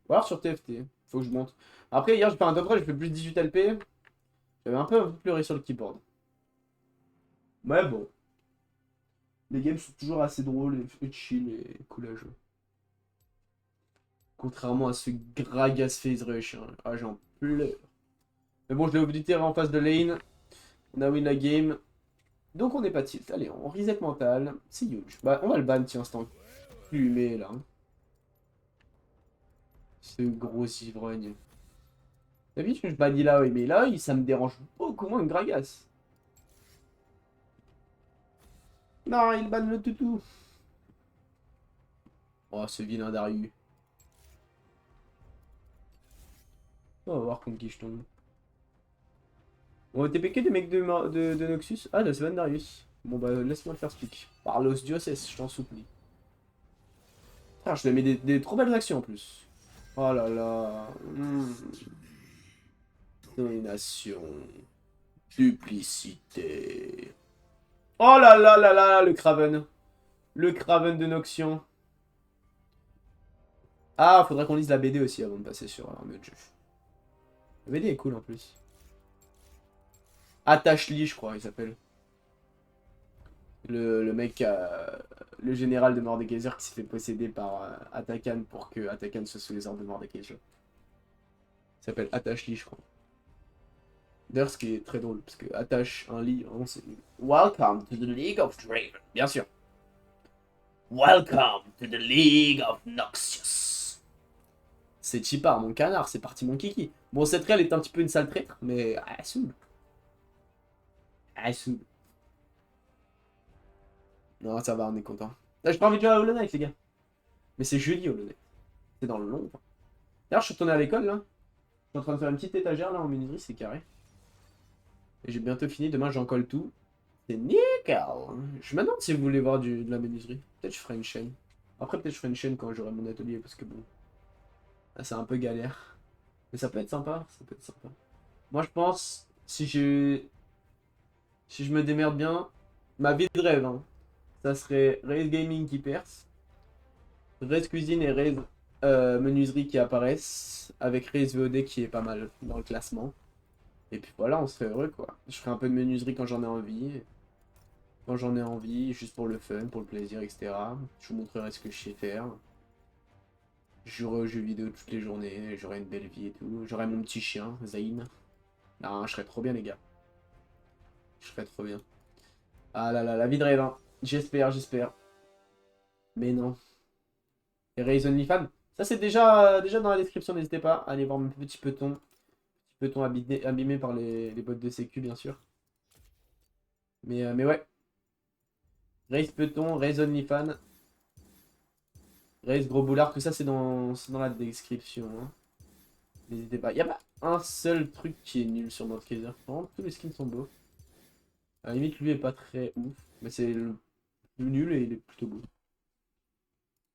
Ou alors sur TFT. Faut que je monte. Après, hier, j'ai fait un top 3, j'ai fait plus de 18 LP. J'avais un peu pleuré sur le keyboard. Mais bon. Les games sont toujours assez drôles et chill et cool à jouer. Contrairement à ce Gragas Phase Rush. Hein. Ah, j'en pleure. Mais bon, je l'ai oblitéré en face de lane. On a win la game. Donc on n'est pas tilt. Allez, on reset mental. C'est huge. Bah, on va le ban, tiens, instant. Plumé, là. Ce gros ivrogne. D'habitude, je bannis là, oui, mais là, ça me dérange beaucoup moins que Gragas. Non, il banne le toutou. Oh, ce vilain Darius. On va voir contre qui je tombe. On va TP que des mecs de Noxus. Ah, c'est Van Darius. Bon, bah, laisse-moi le faire speak. Parlos Dioses, je t'en supplie. Ah, je te mets des trop belles actions en plus. Oh là là. Domination. Duplicité. Oh là là là là, le Kraven. Le Kraven de Noxion. Ah, faudrait qu'on lise la BD aussi avant de passer sur un autre jeu. La BD est cool en plus. Attache-Lee, je crois, il s'appelle. Le mec, le général de Mordekaiser qui s'est fait posséder par Atakan pour que Atakan soit sous les ordres de Mordekaiser. Il s'appelle Attache-Lee, je crois. D'ailleurs, ce qui est très drôle, parce que attache un lit, vraiment, c'est. Welcome to the League of Draven. Bien sûr. Welcome to the League of Noxious. C'est Chipar, mon canard, c'est parti mon kiki. Bon, cette réelle est un petit peu une sale traître, mais elle saoule. Elle saoule. Non, ça va, on est content. Là, j'ai pas envie de jouer à Hollow Knight, les gars. Mais c'est jeudi, Hollow Knight. C'est dans le long. D'ailleurs, je suis retourné à l'école, là. Je suis en train de faire une petite étagère, là, en menuiserie, c'est carré. Et j'ai bientôt fini, demain, j'en colle tout. C'est nickel. Je me demande si vous voulez voir de la menuiserie. Peut-être je ferai une chaîne. Après, peut-être je ferai une chaîne quand j'aurai mon atelier, parce que bon... Là, c'est un peu galère. Mais ça peut être sympa, ça peut être sympa. Moi, je pense, si je me démerde bien, ma vie de rêve, hein, ça serait Raze Gaming qui perce, Raze Cuisine et Raze Menuiserie qui apparaissent, avec Raze VOD qui est pas mal dans le classement. Et puis voilà, on serait heureux, quoi. Je ferai un peu de menuiserie quand j'en ai envie. Quand j'en ai envie, juste pour le fun, pour le plaisir, etc. Je vous montrerai ce que je sais faire. Je jouerai aux jeux vidéo toutes les journées, j'aurai une belle vie et tout. J'aurai mon petit chien, Zayn. Ah, je serais trop bien, les gars. Je serais trop bien. Ah là là, la vie de rêve, hein. J'espère, j'espère. Mais non. Et Raise OnlyFans, ça c'est déjà dans la description, n'hésitez pas à aller voir mon petit peton. Petit peton abîmé par les bottes de sécu, bien sûr. Mais ouais. Raise Peton, Raise OnlyFans, Raise Gros Boulard, tout ça c'est dans la description. Hein. N'hésitez pas. Il n'y a pas un seul truc qui est nul sur Mordekaiser. Vraiment, tous les skins sont beaux. À la limite, lui est pas très ouf. Mais c'est le plus nul et il est plutôt beau.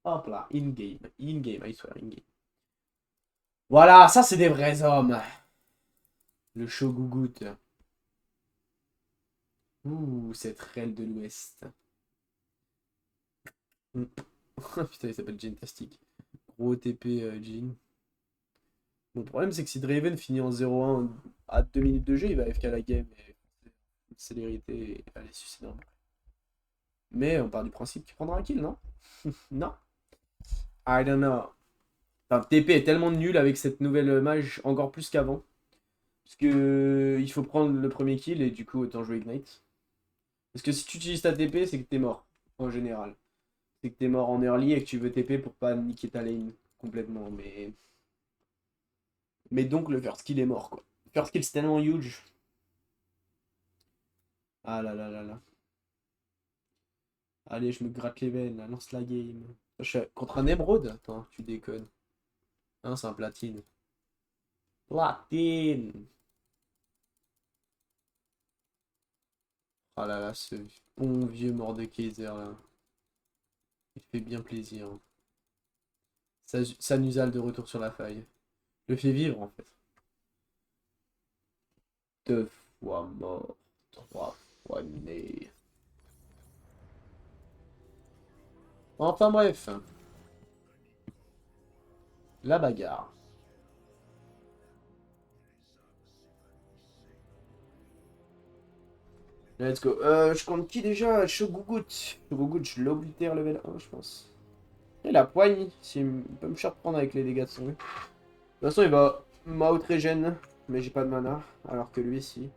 Hop là, in-game. In-game, I swear, in-game. Voilà, ça c'est des vrais hommes. Le Shogugut. Ouh, cette reine de l'Ouest. Putain, il s'appelle Jentastic. Gros TP Jin. Bon, le problème, c'est que si Draven finit en 0-1 à 2 minutes de jeu, il va FK la game et célérité et aller sucer normal. Mais on part du principe qu'il prendra un kill, non? Non. I don't know. Enfin, TP est tellement nul avec cette nouvelle mage, encore plus qu'avant. Parce que il faut prendre le premier kill et du coup, autant jouer Ignite. Parce que si tu utilises ta TP, c'est que t'es mort, en général. C'est que t'es mort en early et que tu veux TP pour pas niquer ta lane complètement. Mais donc le first kill est mort, quoi. First kill c'est tellement huge. Ah là là là là. Allez, je me gratte les veines, là, lance la game. Je suis contre un émeraude? Attends, tu déconnes. Hein, c'est un platine. Platine! Ah là là, ce bon vieux Mordekaiser là. Il fait bien plaisir. Hein. Sanusal de retour sur la faille. Le fait vivre en fait. 2 fois mort, 3 fois né. Enfin bref. La bagarre. Let's go. Je compte qui déjà? Shogugut. Shogugut, je l'oblitère level 1, je pense. Et la poigne, s'il peut me surprendre avec les dégâts de son. De toute façon, il va m'out-régène, mais j'ai pas de mana. Alors que lui, si.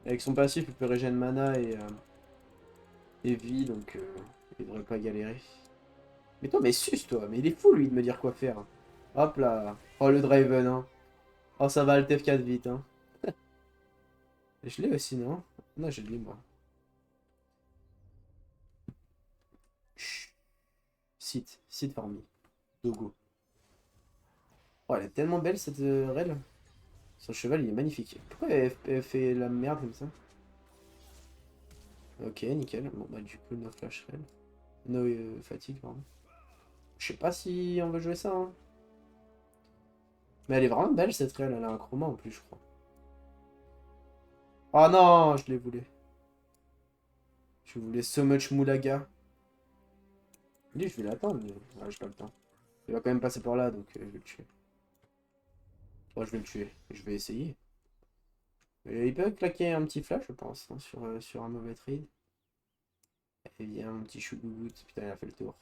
Avec son passif, il peut régène mana et vie, donc il devrait pas galérer. Mais toi, mais sus, toi. Mais il est fou, lui, de me dire quoi faire. Hop là. Oh, le Draven, hein. Oh, ça va, le TF4 vite, hein. Je l'ai aussi, non? Non, je l'ai, moi. Chut. Site farmi. Dogo. Oh, elle est tellement belle, cette Rel. Son cheval, il est magnifique. Pourquoi elle fait la merde comme ça? Ok, nickel. Bon, bah, du coup, no flash Rel. No fatigue, pardon. Je sais pas si on va jouer ça, hein. Mais elle est vraiment belle, cette Rel. Elle a un chroma en plus, je crois. Oh non, je l'ai voulu. Je voulais so much Moulaga. Lui, je vais l'attendre, mais ouais, j'ai pas le temps. Il va quand même passer par là, donc je vais le tuer. Oh, je vais le tuer. Je vais essayer. Il peut claquer un petit flash, je pense, hein, sur un mauvais trade. Et vient un petit chougout. Putain, il a fait le tour.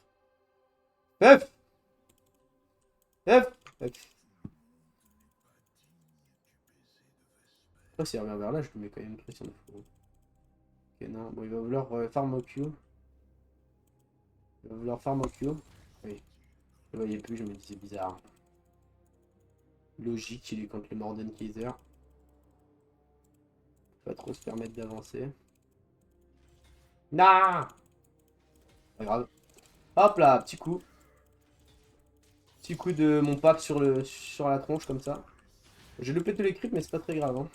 Hop! Hop! Hop! Après, s'il revient vers là, je lui mets quand même une pression de fou. Ok, non. Bon, il va vouloir farm au Q. Il va vouloir farm au Q. Oui. Je le voyais plus, je me disais bizarre. Logique, il est contre le Mordenkaiser. Pas trop se permettre d'avancer. Non! Pas grave. Hop là, petit coup. Petit coup de mon pack sur la tronche comme ça. J'ai loupé tous les creeps, mais c'est pas très grave. Hein.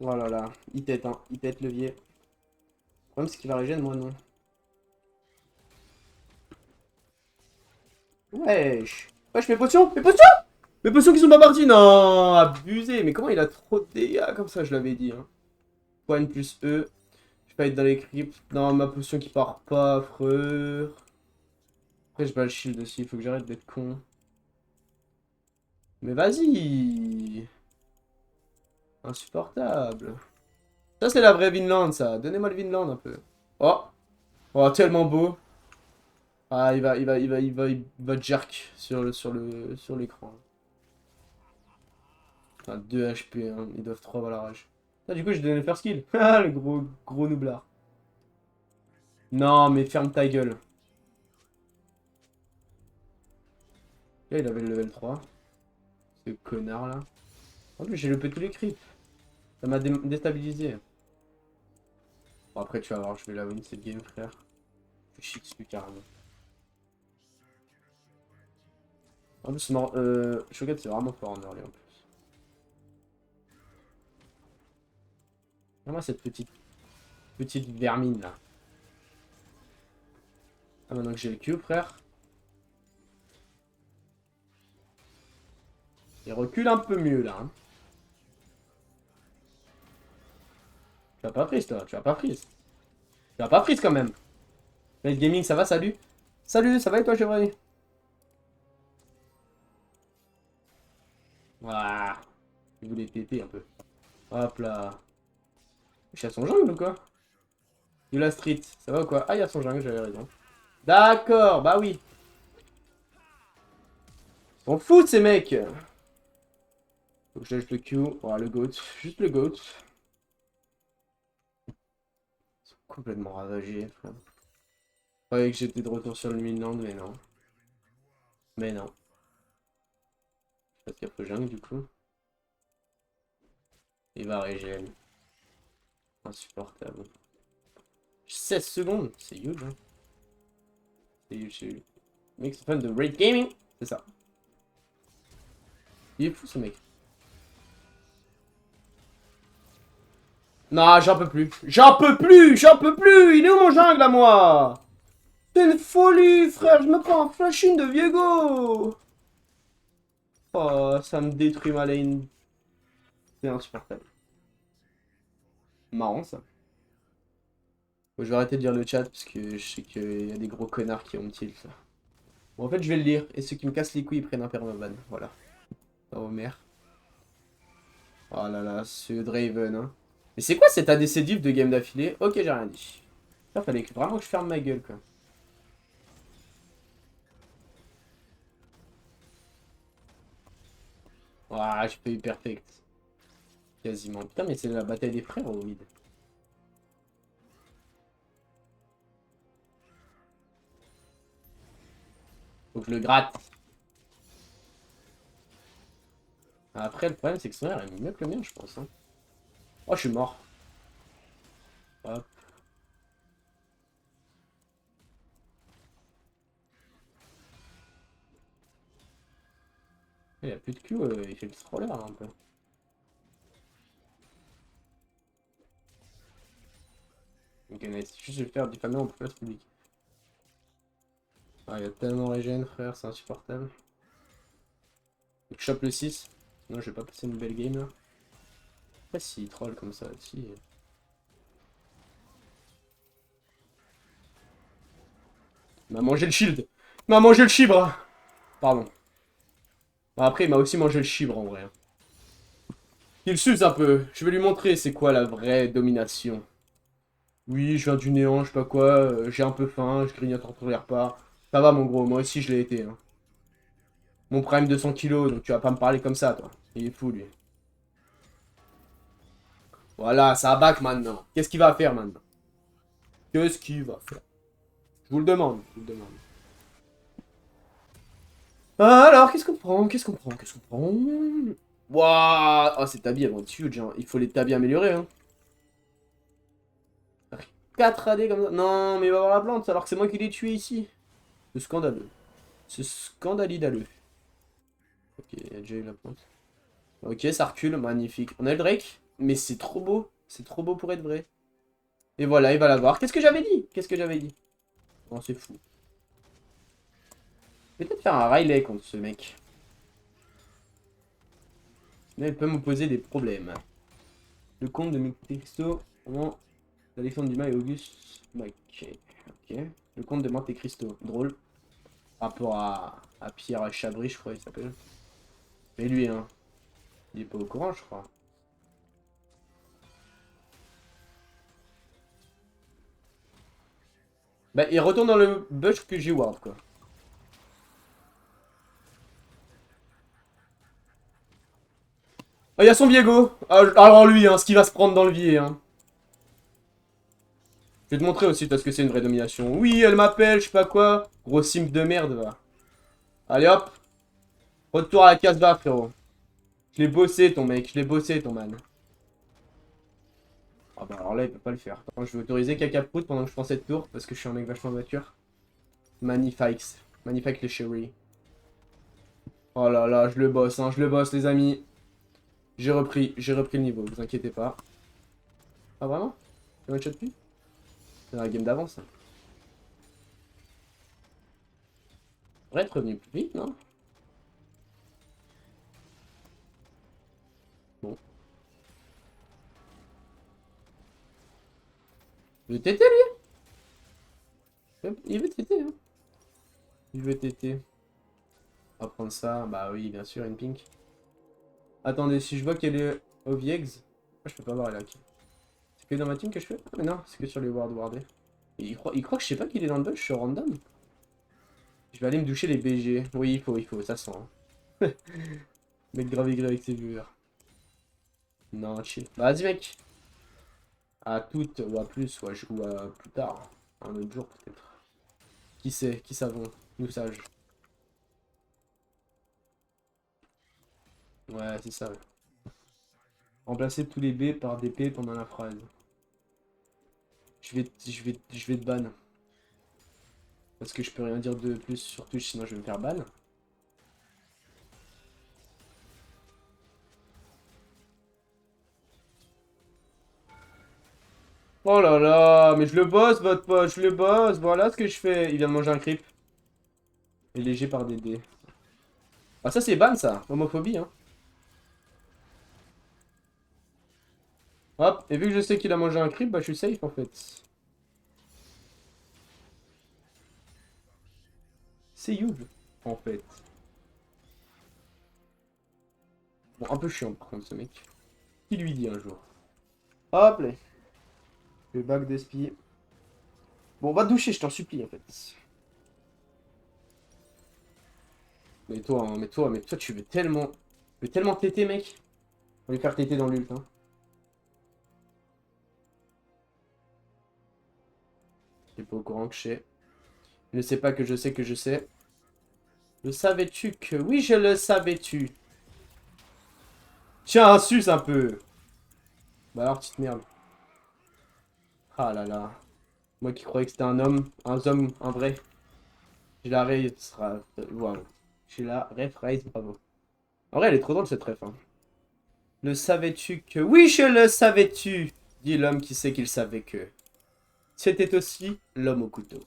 Oh là là, il tête, hein. Il tête levier. Le problème, c'est qu'il va régénérer, moi non. Wesh. Wesh, mes potions! Mes potions! Mes potions qui sont pas parties! Non! Abusé! Mais comment il a trop de dégâts comme ça, je l'avais dit. Hein. Point plus E. Je vais pas être dans les creeps. Non, ma potion qui part pas, affreux. Après, j'ai pas le shield aussi, il faut que j'arrête d'être con. Mais vas-y! Insupportable. Ça, c'est la vraie Vinland, ça. Donnez-moi le Vinland un peu. Oh! Oh, tellement beau. Ah, il va jerk sur l'écran. Enfin, 2 HP, hein. Ils doivent trop avoir la rage. Ah, du coup, j'ai donné le first kill. Ah, le gros noublard. Non, mais ferme ta gueule. Là, il avait le level 3. Ce connard là. En plus, j'ai loupé tous les creeps. Ça m'a déstabilisé. Bon, après, tu vas voir, je vais la win cette game, frère. Je suis dessus carrément. En plus, Shogun, c'est vraiment fort en early en plus. Moi, cette petite vermine là. Ah, maintenant que j'ai le Q, frère. Il recule un peu mieux là. Hein. Tu vas pas prise, toi. Tu vas pas prise. Tu vas pas prise quand même. Night Gaming, ça va, salut. Salut, ça va et toi, Chevrolet? Waouh. Il voulait péter un peu. Hop là. Il y a son jungle ou quoi? De la street, ça va ou quoi? Ah, il y a son jungle, j'avais raison. D'accord, bah oui. Ils s'en foutent ces mecs. Faut que je lâche le Q. Oh, le GOAT. Juste le GOAT. Ils sont complètement ravagés, frère. Je croyais que j'étais de retour sur le mainland, mais non. Mais non. Je passe cap au jungle du coup. Il va régénérer. Insupportable. 16 secondes, c'est huge. Hein. C'est huge, c'est huge. Mec, c'est fan de Raid Gaming. C'est ça. Il est fou ce mec. Non, j'en peux plus. J'en peux plus. J'en peux plus. Il est où mon jungle à moi? C'est une folie, frère. Je me prends un flash-in de Viego. Oh, ça me détruit ma lane. C'est insupportable. Marrant ça. Bon, je vais arrêter de lire le chat parce que je sais qu'il y a des gros connards qui ont tilt. Bon, en fait, je vais le lire. Et ceux qui me cassent les couilles, ils prennent un permaban. Voilà. Oh merde. Oh là là, ce Draven, hein. Mais c'est quoi cet ADC div de game d'affilée? Ok, j'ai rien dit. Ça, fallait vraiment que je ferme ma gueule, quoi. Ouah, j'ai pas eu perfect. Quasiment. Putain, mais c'est la bataille des frères au mid. Faut que je le gratte. Après, le problème, c'est que son air est mieux que le mien, je pense. Hein. Oh, je suis mort. Hop. Il a plus de Q, il fait le stroller là, un peu. Ok, nice. Juste je vais faire diffamer en place public. Ah, il y a tellement régène, frère, c'est insupportable. Donc, je chope le 6. Sinon, je vais pas passer une belle game là. Après, s'il troll comme ça, si. Il m'a mangé le shield. Il m'a mangé le chibre. Pardon. Bon, après, il m'a aussi mangé le chibre en vrai. Il s'use un peu. Je vais lui montrer c'est quoi la vraie domination. Oui, je viens du néant, je sais pas quoi. J'ai un peu faim, je grignote entre les repas. Ça va, mon gros, moi aussi je l'ai été. Hein. Mon prime 200 kilos, donc tu vas pas me parler comme ça, toi. Il est fou, lui. Voilà, ça back maintenant. Qu'est-ce qu'il va faire maintenant? Qu'est-ce qu'il va faire? Je vous le demande, je vous le demande. Alors, qu'est-ce qu'on prend? Qu'est-ce qu'on prend? Qu'est-ce qu'on prend? Waouh! Oh, ces tabis, elles vont être huge, hein. Il faut les tabis améliorer, hein. 4 AD comme ça. Non, mais il va avoir la plante, alors que c'est moi qui l'ai tué ici. C'est scandaleux. C'est scandalidaleux. Ok, il y a déjà eu la plante. Ok, ça recule, magnifique. On a le Drake, mais c'est trop beau. C'est trop beau pour être vrai. Et voilà, il va l'avoir. Qu'est-ce que j'avais dit? Qu'est-ce que j'avais dit? Non, c'est fou. Peut-être faire un Riley contre ce mec. Sinon, il peut me poser des problèmes. Le compte de Monte-Cristo. Comment Alexandre Dumas et Auguste. Ok. Ok. Le comte de Monte Cristo. Drôle. Par rapport à Pierre Chabry, je crois il s'appelle. Mais lui, hein. Il est pas au courant, je crois. Bah, il retourne dans le bush que j'ai ward, quoi. Ah, il y a son Viego. Ah, alors lui, hein, ce qui va se prendre dans le vie, hein. Je vais te montrer aussi parce que c'est une vraie domination. Oui, elle m'appelle, je sais pas quoi. Gros simp de merde, va. Allez hop. Retour à la Casbah, frérot. l'ai bossé ton mec, je l'ai bossé ton man. Ah bah alors là il peut pas le faire. Attends, je vais autoriser caca prout pendant que je prends cette tour parce que je suis un mec vachement mature. Magnifique. Magnifique les chéris. Oh là là, je le bosse, hein, je le bosse les amis. J'ai repris le niveau, vous inquiétez pas. Ah vraiment? C'est one shot plus? C'est dans la game d'avance. Ça. Devrait être revenu plus vite, non? Bon. Il veut téter lui? Il veut téter, hein. Il veut téter. On va prendre ça. Bah oui, bien sûr, une pink. Attendez, si je vois qu'elle est Oviex. Ah, je peux pas voir elle là. C'est que dans ma team que je fais? Ah, mais non, c'est que sur les wardés. Et il croit que je sais pas qu'il est dans le bush, je suis random. Je vais aller me doucher les BG. Oui, il faut, ça sent. Hein. Mec grave aigri avec ses viewers. Non, chill. Bah, vas-y, mec. À toutes, ou à plus, ou à plus tard. Un autre jour, peut-être. Qui sait? Qui savons? Nous sages. Ouais, c'est ça. Ouais. Remplacer tous les B par des P pendant la phrase. Je vais te ban. Parce que je peux rien dire de plus sur Twitch, sinon je vais me faire ban. Oh là là, mais je le bosse, votre pote, je le bosse. Voilà ce que je fais. Il vient de manger un creep. Et léger par des dés. Ah, ça, c'est ban, ça. Homophobie, hein. Hop, et vu que je sais qu'il a mangé un creep, bah, je suis safe, en fait. C'est you, en fait. Bon, un peu chiant, par contre, ce mec. Qui lui dit un jour? Hop, là. Le bac d'espi. Bon, va te doucher, je t'en supplie, en fait. Mais toi, hein, mais toi, tu veux tellement... Tu veux tellement téter, mec. On va lui faire téter dans l'ult, hein. T'es pas au courant que je sais. Il ne sais pas que je sais que je sais. Le savais-tu que... Oui, je le savais-tu. Tiens, suce un peu. Bah alors, petite merde. Ah là là. Moi qui croyais que c'était un homme, un vrai. J'ai la ref, sera... Waouh. J'ai la ref, raise, bravo. En vrai, elle est trop drôle cette ref, hein. Le savais-tu que... Oui, je le savais-tu, dit l'homme qui sait qu'il savait que... C'était aussi l'homme au couteau.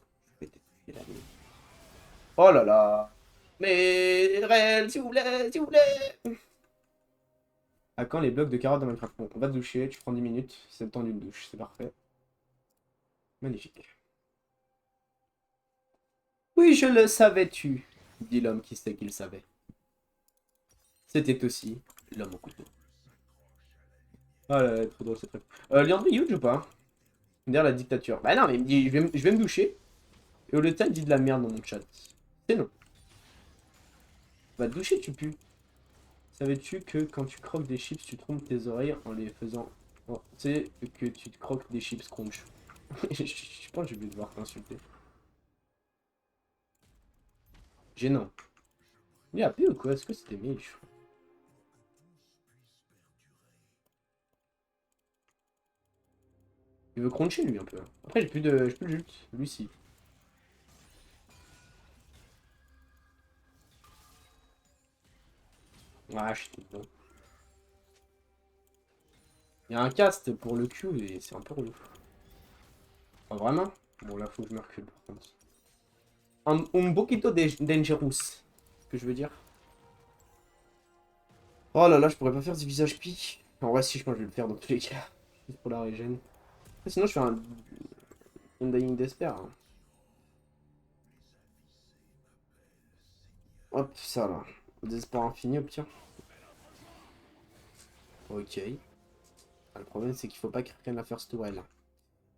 Oh là là. Mais, réel, s'il vous plaît, s'il vous plaît. À quand les blocs de carottes dans Minecraft? Bon, on va te doucher, tu prends 10 minutes, c'est le temps d'une douche, c'est parfait. Magnifique. Oui, je le savais-tu, dit l'homme qui sait qu'il savait. C'était aussi l'homme au couteau. Oh là là, trop drôle cette ref. Leandro, il huge ou pas? Derrière la dictature. Bah non, mais il me dit, je vais me doucher. Et au lieu de ça, il dit de la merde dans mon chat. C'est non. Va te doucher, tu pues. Savais-tu que quand tu croques des chips, tu trompes tes oreilles en les faisant... Oh, tu sais que tu te croques des chips crunch. Je pense que je vais devoir t'insulter. Gênant. Il est AP ou quoi? Est-ce que c'était Milch? Il veut cruncher lui un peu. Après j'ai plus de jute. Lui si. Ah, je suis tout bon. Il y a un cast pour le Q et c'est un peu relou. Ah, vraiment? Bon là faut que je me recule par contre. Un poquito dangerous. Ce que je veux dire. Oh là là, je pourrais pas faire du visage pique. En vrai si je pense que je vais le faire dans tous les cas. Juste pour la régène. Sinon je fais un Undying Despair. Hein. Hop, ça là. Désespoir infini au pire. Ok. Ah, le problème c'est qu'il faut pas qu'il reprenne la first tourelle.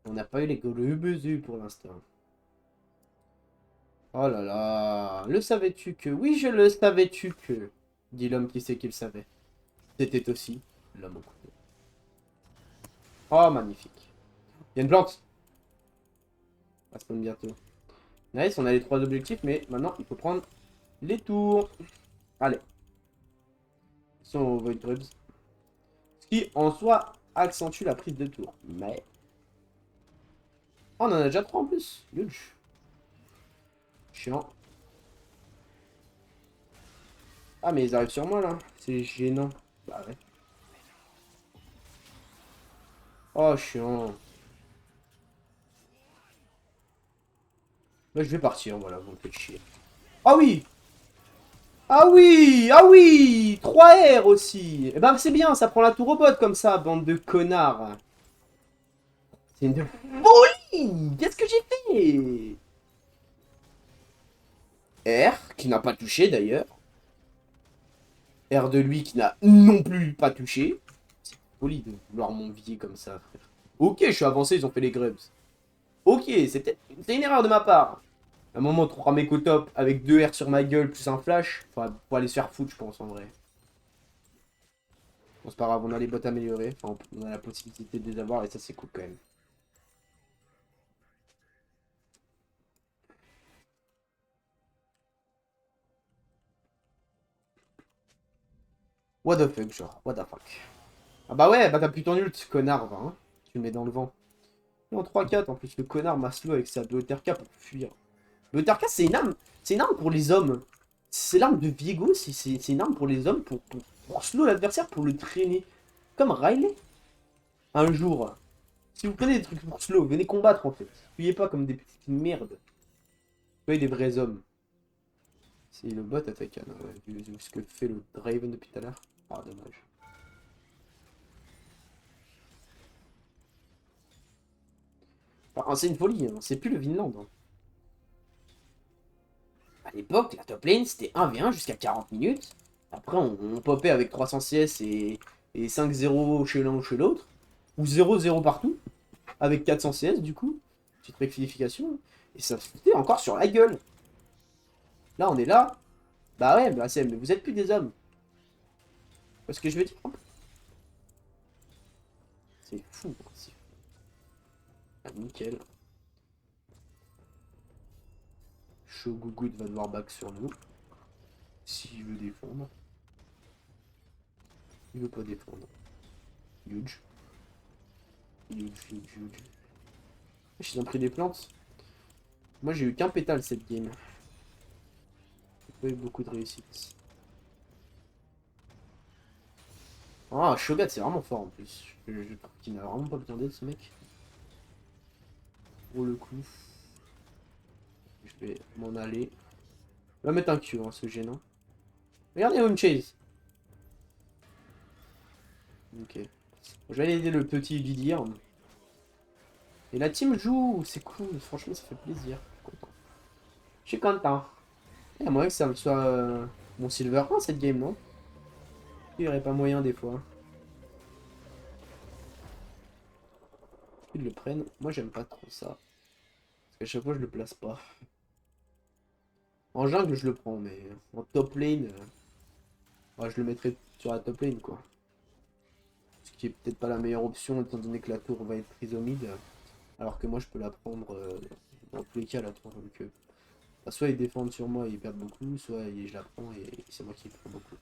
On n'a pas eu les besu pour l'instant. Oh là là. Le savais-tu que... Oui, je le savais-tu que... Dit l'homme qui sait qu'il savait. C'était aussi l'homme au couteau. Oh, magnifique. Il y a une plante. Ça spawn bientôt. Nice, on a les 3 objectifs, mais maintenant, il faut prendre les tours. Allez. Son Void Grubs. Ce qui, en soi, accentue la prise de tour. Mais... Oh, on en a déjà 3 en plus. Huge. Chiant. Ah, mais ils arrivent sur moi, là. C'est gênant. Bah ouais. Oh, chiant. Bah, je vais partir, voilà, vous me faites chier. Ah oui! Ah oui! Ah oui! 3R aussi! Eh ben, c'est bien, ça prend la tour au bot comme ça, bande de connards. C'est une folie! Qu'est-ce que j'ai fait? R, qui n'a pas touché d'ailleurs. R de lui qui n'a non plus pas touché. C'est une folie de vouloir m'envier comme ça, frère. Ok, je suis avancé, ils ont fait les grubs. Ok, c'est peut-être... C'est une erreur de ma part. À un moment, 3 mecs au top, avec 2 R sur ma gueule, plus un flash. Enfin, pour aller se faire foutre, je pense, en vrai. Bon, c'est pas grave, on a les bots améliorés. Enfin, on a la possibilité de les avoir, et ça, c'est cool, quand même. What the fuck, genre, what the fuck. Ah bah ouais, bah t'as plus ton ult, connard, va, hein. Tu le mets dans le vent. Et en 3-4, en plus, le connard m'a slow avec sa BOTRK pour fuir. BOTRK, c'est une arme pour les hommes. C'est l'arme de Viego, c'est une arme pour les hommes, pour slow l'adversaire, pour le traîner. Comme Riley. Un jour, si vous prenez des trucs pour slow, venez combattre, en fait. Fuyez pas comme des petites merdes. Soyez des vrais hommes. C'est le bot attaque, hein, ouais, vu ce que fait le Draven depuis tout à l'heure. Ah, dommage. Enfin, c'est une folie, hein. C'est plus le Vinland. Hein. À l'époque, la top lane, c'était 1v1 jusqu'à 40 minutes. Après, on popait avec 300 CS et 5-0 chez l'un ou chez l'autre. Ou 0-0 partout. Avec 400 CS, du coup. Petite rectification. Et ça se foutait encore sur la gueule. Là, on est là. Bah ouais, bah mais vous êtes plus des hommes. Parce que je veux dire. C'est fou. C'est fou. Ah, nickel. Shogugut va devoir back sur nous. S'il veut défendre. Il veut pas défendre. Huge. Huge, huge, huge. Ils ont pris des plantes. Moi j'ai eu qu'un pétale cette game. J'ai pas eu beaucoup de réussite. Ah, Shogat c'est vraiment fort en plus. Je trouve qu'il n'a vraiment pas besoin d'aide ce mec. Pour le coup. Je vais m'en aller. On va mettre un Q, hein, ce gênant. Regardez Home Chase. Ok. Je vais aller aider le petit Didier. Et la team joue, c'est cool, franchement ça fait plaisir. Je suis content. Il y a moyen que ça me soit mon Silver 1 cette game, non? Il n'y aurait pas moyen des fois. Ils le prennent. Moi j'aime pas trop ça. Parce qu'à chaque fois je le place pas. En jungle je le prends, mais en top lane, ouais, je le mettrai sur la top lane quoi. Ce qui est peut-être pas la meilleure option étant donné que la tour va être prise au mid. Alors que moi je peux la prendre dans tous les cas la tour. Donc, bah, soit ils défendent sur moi et ils perdent beaucoup, soit je la prends et c'est moi qui prends beaucoup.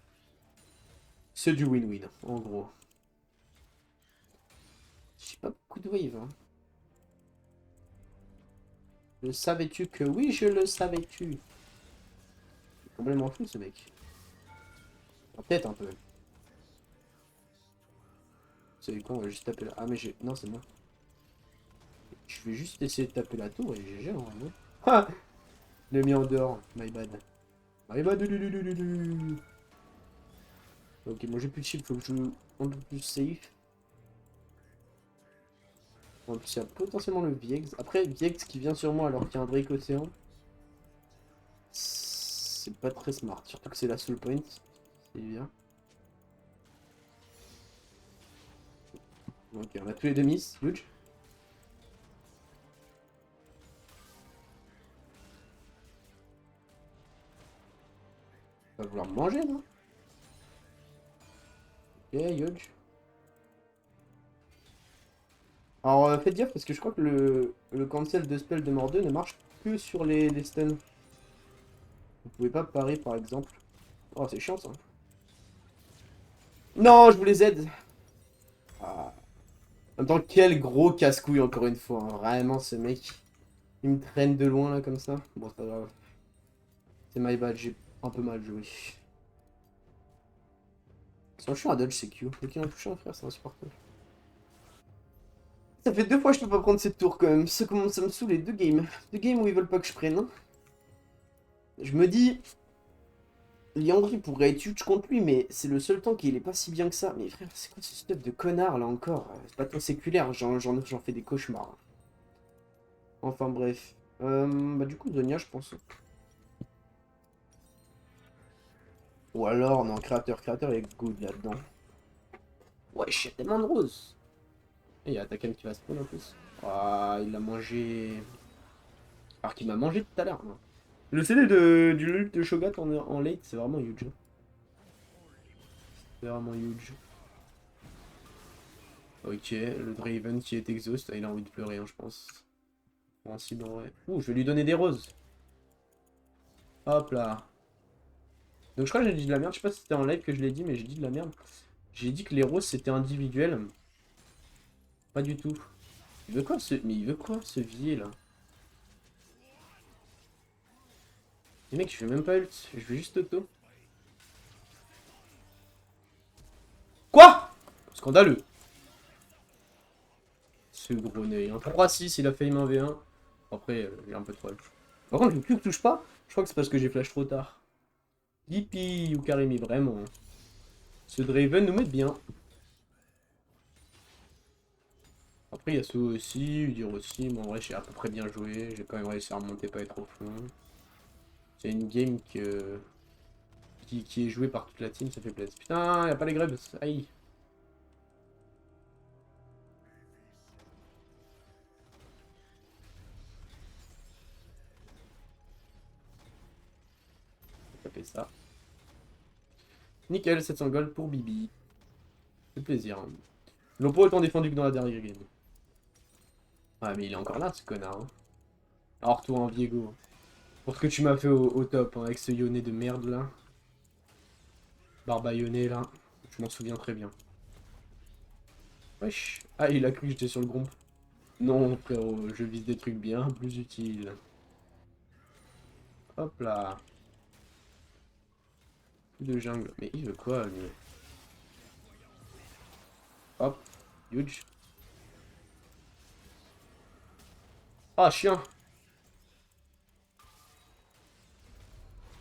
C'est du win-win, en gros. J'ai pas beaucoup de wave. Hein. Le savais-tu que oui, je le savais-tu. C'est complètement fou ce mec. Peut-être un peu. C'est con, on va juste taper la... Ah mais j'ai... Non, c'est moi. Je vais juste essayer de taper la tour et GG en vrai. Ah, je l'ai mis en dehors. My bad. My bad. Ok, moi j'ai plus de shield, faut que je joue un peu plus safe. En plus, il y a potentiellement le Viex. Après, Viex qui vient sur moi alors qu'il y a un Drake Océan. C'est pas très smart. Surtout que c'est la soul point. C'est bien. Ok, on a tous les deux miss. Huge. Va vouloir me manger, non? Ok, huge. Alors faites gaffe parce que je crois que le cancel de spell de mort 2 ne marche que sur les stuns. Vous pouvez pas parer par exemple. Oh c'est chiant ça. Non, je vous les aide. Ah. En même temps, quel gros casse-couille encore une fois. Hein. Vraiment, ce mec, il me traîne de loin là comme ça. Bon, c'est pas grave. C'est my bad, j'ai un peu mal joué. Sans je suis un dodge, c'est Q. Ok, on touche un frère, c'est insupportable. Ça fait 2 fois que je peux pas prendre cette tour quand même. Ça commence à me saouler. 2 games. 2 games où ils veulent pas que je prenne. Hein. Je me dis, Liandry pourrait être huge contre lui, mais c'est le seul temps qu'il est pas si bien que ça. Mais frère, c'est quoi ce stuff de connard là encore? C'est pas tant séculaire, j'en fais des cauchemars. Enfin bref. Bah du coup, Zonia, je pense. Ou alors, non, créateur est good là-dedans. Wesh, il y a tellement de roses. Et il y a Atakan qui va spawn en plus. Ah, il l'a mangé. Alors qu'il m'a mangé tout à l'heure. Hein. Le CD du ult de Shogat en late, c'est vraiment huge. Hein. C'est vraiment huge. Ok, le Draven qui est exhaust, il a envie de pleurer, hein, je pense. Sensible en vrai. Ouh, je vais lui donner des roses. Hop là. Donc je crois que j'ai dit de la merde, je sais pas si c'était en live que je l'ai dit, mais j'ai dit de la merde. J'ai dit que les roses c'était individuel. Pas du tout. Il veut quoi ce... Mais il veut quoi ce vieil là? Les mecs, je fais même pas ult, je fais juste auto. Quoi? Scandaleux. Ce gros nez. Un 3-6, il a failli m'en V1. Après, j'ai un peu trop ult. Par contre, le Q touche pas. Je crois que c'est parce que j'ai flash trop tard. Yippee, Karimi, vraiment. Ce Draven nous met bien. Après, il y a Yasuo aussi, Udyr aussi. Bon, en vrai, j'ai à peu près bien joué. J'ai quand même réussi à remonter, pas être au fond. C'est une game qui est jouée par toute la team, ça fait plaisir. Putain, y a pas les grubs. Aïe. Ça fait ça. Nickel, 700 gold pour Bibi. C'est plaisir. Hein. Ils l'ont pas autant défendu que dans la dernière game. Ah, mais il est encore là, ce connard. Hein. Alors, toi, en Viego. Pour ce que tu m'as fait au top, hein, avec ce Yone de merde là. Barba Yone là. Je m'en souviens très bien. Wesh. Ah, il a cru que j'étais sur le groupe. Non, frérot, je vise des trucs bien plus utiles. Hop là. Plus de jungle. Mais il veut quoi, lui? Hop. Huge. Ah, chien.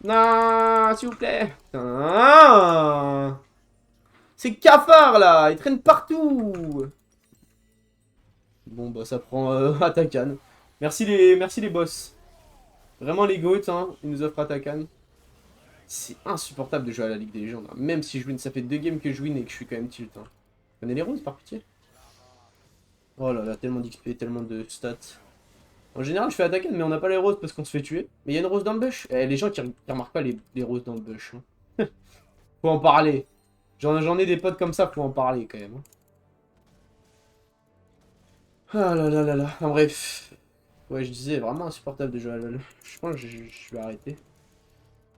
Non, s'il vous plaît. Putain. C'est cafard, là. Il traîne partout. Bon, bah, ça prend Atakan. Merci les boss. Vraiment, les goats, hein. Ils nous offrent Atakan. C'est insupportable de jouer à la Ligue des légendes. Hein. Même si je win, ça fait 2 games que je win et que je suis quand même tilt. Hein. Prenez les roses, par pitié. Oh là là, tellement d'XP, tellement de stats. En général, je fais attaquer, mais on n'a pas les roses parce qu'on se fait tuer. Mais il y a une rose dans le bush. Eh, les gens qui remarquent pas les roses dans le bush. Hein. Faut en parler. J'en ai des potes comme ça, faut en parler quand même. Hein. Ah là là là là. En bref. Ouais, je disais, vraiment insupportable de jouer à LoL. Je pense que je vais arrêter.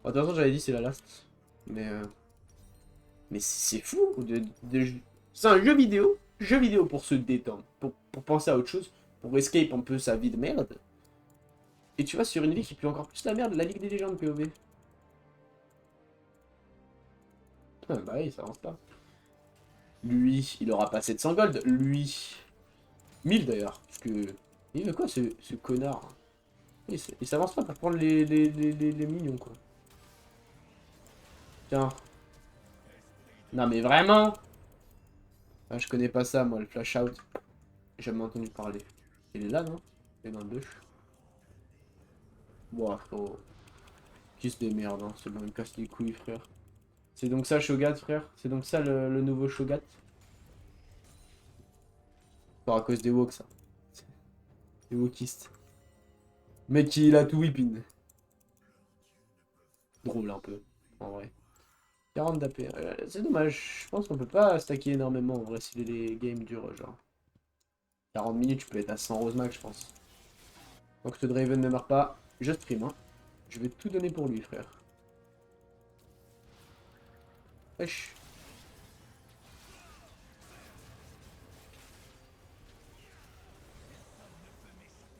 Bon, de toute façon, j'avais dit c'est la last. Mais c'est fou. C'est un jeu vidéo pour se détendre. Pour penser à autre chose. Pour escape un peu sa vie de merde. Et tu vas sur une vie qui pue encore plus la merde, la Ligue des légendes POV. Ah, bah oui, ça avance pas. Lui, il aura pas 700 gold. Lui, 1000 d'ailleurs. Parce que. Il veut quoi ce connard? Il s'avance pas pour prendre les mignons quoi. Tiens. Non mais vraiment? Ah, je connais pas ça moi, le flash out. J'ai jamais entendu parler. Il est là non? Il est dans le bush. Bon, frérot. Qui se démerde, hein. C'est bon, il me casse les couilles, frère. C'est donc ça, Shogat, frère? C'est donc ça le nouveau Shogat? Pas à cause des woks, ça. Des wokistes. Mec, il a tout whipping. Drôle un peu, en vrai. 40 d'AP. C'est dommage. Je pense qu'on peut pas stacker énormément en vrai si les games durent, genre. 40 minutes, tu peux être à 100 rose max, je pense. Donc ce Draven ne meurt pas. Je stream, hein. Je vais tout donner pour lui, frère. Wesh.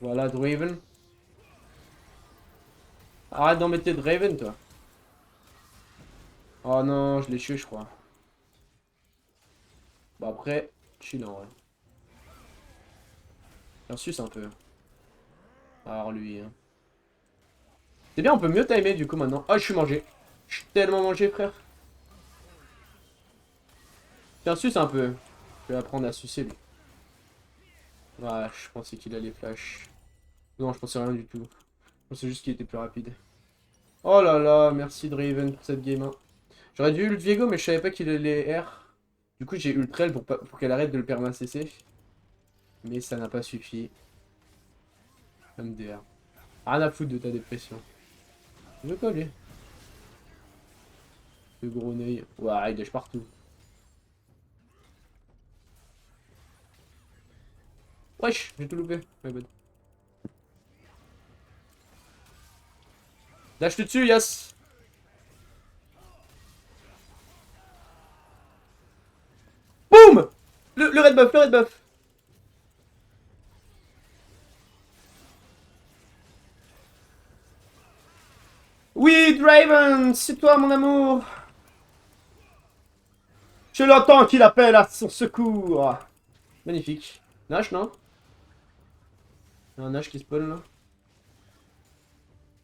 Voilà, Draven. Arrête d'embêter Draven, toi. Oh non, je l'ai tué, je crois. Bon, après, chill en vrai. J'en suce un peu. Alors lui, hein. C'est bien, on peut mieux timer du coup maintenant. Ah, je suis mangé. Je suis tellement mangé, frère. Tiens, suce un peu. Je vais apprendre à sucer lui. Ouais, je pensais qu'il allait flash. Non, je pensais rien du tout. Je pensais juste qu'il était plus rapide. Oh là là, merci Draven pour cette game 1. J'aurais dû ult Viego, mais je savais pas qu'il allait R. Du coup, j'ai ultra pour qu'elle arrête de le perma CC. Mais ça n'a pas suffi. MDR. Rien à foutre de ta dépression. Je veux coller. Le gros nœud. Ouais, il dèche partout. Wesh, j'ai tout loupé. My bad. Dash dessus, yes. Boum. Le red buff, le red buff. Oui, Draven, c'est toi mon amour. Je l'entends qu'il appelle à son secours. Magnifique. Nash, non? Il y a un Nash qui spawn là.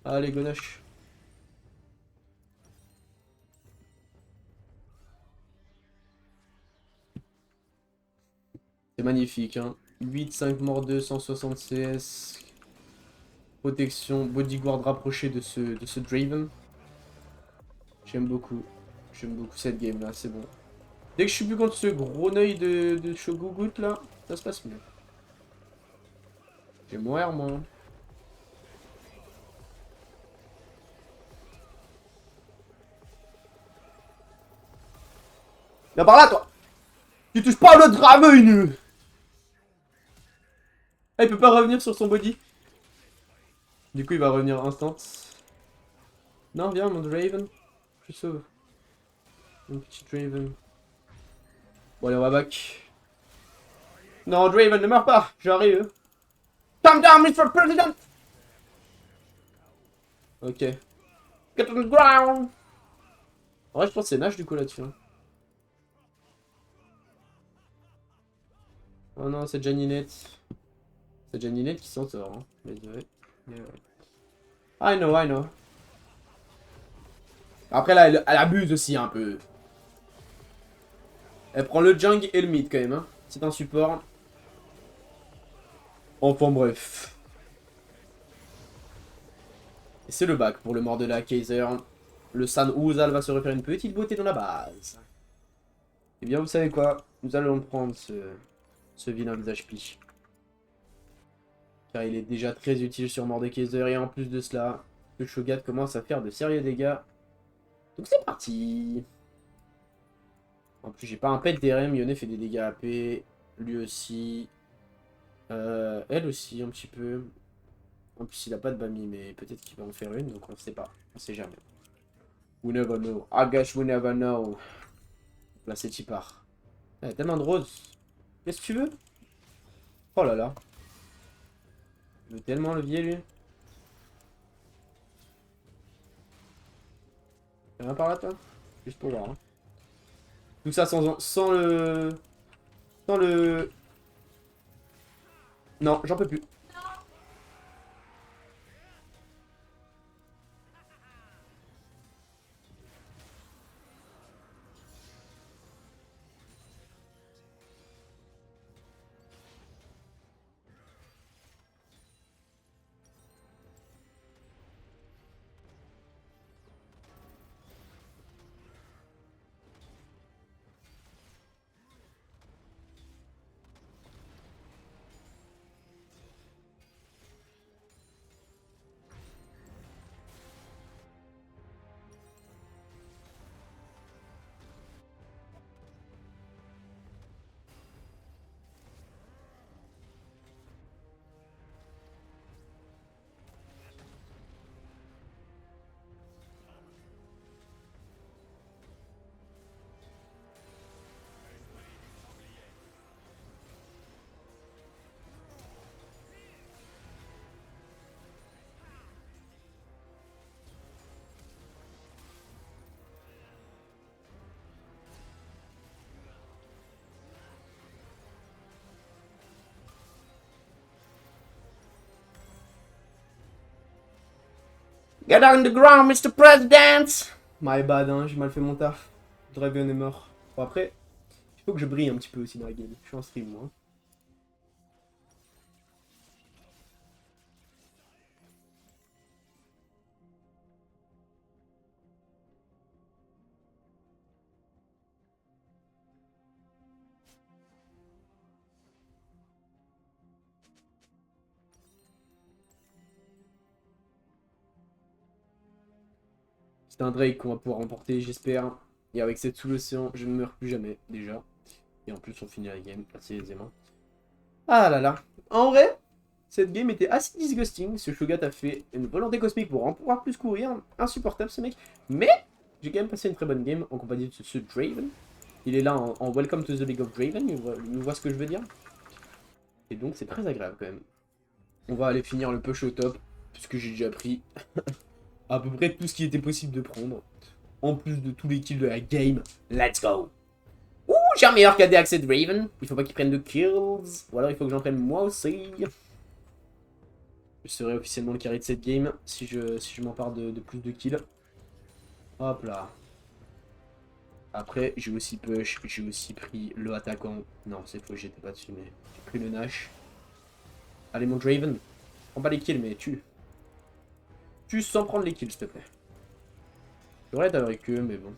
Allez, go Nash. C'est magnifique, hein. 8, 5 morts 2, 160 CS. Protection, bodyguard rapproché de ce Draven. J'aime beaucoup. J'aime beaucoup cette game là, c'est bon. Dès que je suis plus contre ce gros œil de Shogugut là, ça se passe mieux. Je vais mourir moi. Viens par là toi. Tu touches pas le Draven. Ah, il peut pas revenir sur son body. Du coup il va revenir instant. Non viens mon Draven. Je sauve. Mon petit Draven. Bon allez on va back. Non Draven ne meurs pas. J'arrive. Calm down Mr. President. Ok. Get on the ground. En vrai je pense que c'est Nash du coup là-dessus. Hein. Oh non c'est Janinette. C'est Janinette qui s'en sort. Hein. Désolé. I know, I know. Après là, elle abuse aussi un peu. Elle prend le jungle et le mid quand même. Hein. C'est un support. Enfin bref. Et c'est le bac pour le mort de la Kaiser. Le San Ouzal va se refaire une petite beauté dans la base. Et bien vous savez quoi? Nous allons prendre ce vilain visage pli. Car il est déjà très utile sur mort de Kaiser. Et en plus de cela, le Shogat commence à faire de sérieux dégâts. Donc c'est parti. En plus j'ai pas un pet DRM. Yone fait des dégâts AP. Lui aussi. Elle aussi un petit peu. En plus il a pas de Bami mais peut-être qu'il va en faire une donc on sait pas. On sait jamais. We never know. I guess we never know. Là c'est Tipar. Il y a tellement de roses. Qu'est-ce que tu veux? Oh là là. Il veut tellement le vieil lui. Y'a rien par là toi? Juste pour voir. Hein. Tout ça sans le... Sans le... Non, j'en peux plus. Get on the ground, Mr. President! My bad, hein, j'ai mal fait mon taf. Draven est mort. Bon, après, il faut que je brille un petit peu aussi dans la game. Je suis en stream, moi. C'est un Drake qu'on va pouvoir remporter, j'espère. Et avec cette sous-l'océan, je ne meurs plus jamais, déjà. Et en plus, on finit la game assez aisément. Ah là là. En vrai, cette game était assez disgusting. Ce Shogat a fait une volonté cosmique pour en pouvoir plus courir. Insupportable, ce mec. Mais j'ai quand même passé une très bonne game en compagnie de ce Draven. Il est là en Welcome to the League of Draven. Il voit ce que je veux dire. Et donc, c'est très agréable quand même. On va aller finir le push au top. Puisque j'ai déjà pris à peu près tout ce qui était possible de prendre. En plus de tous les kills de la game. Let's go! Ouh, j'ai un meilleur KD accès de Raven. Il faut pas qu'il prenne de kills. Ou alors il faut que j'en prenne moi aussi. Je serai officiellement le carry de cette game si je m'empare de plus de kills. Hop là. Après, j'ai aussi push. J'ai aussi pris le attaquant. Non, c'est faux, j'étais pas dessus, mais j'ai pris le Nash. Allez, mon Draven. Prends pas les kills, mais tue. Tue sans prendre les kills, s'il te plaît. J'aurais être avec eux, mais bon.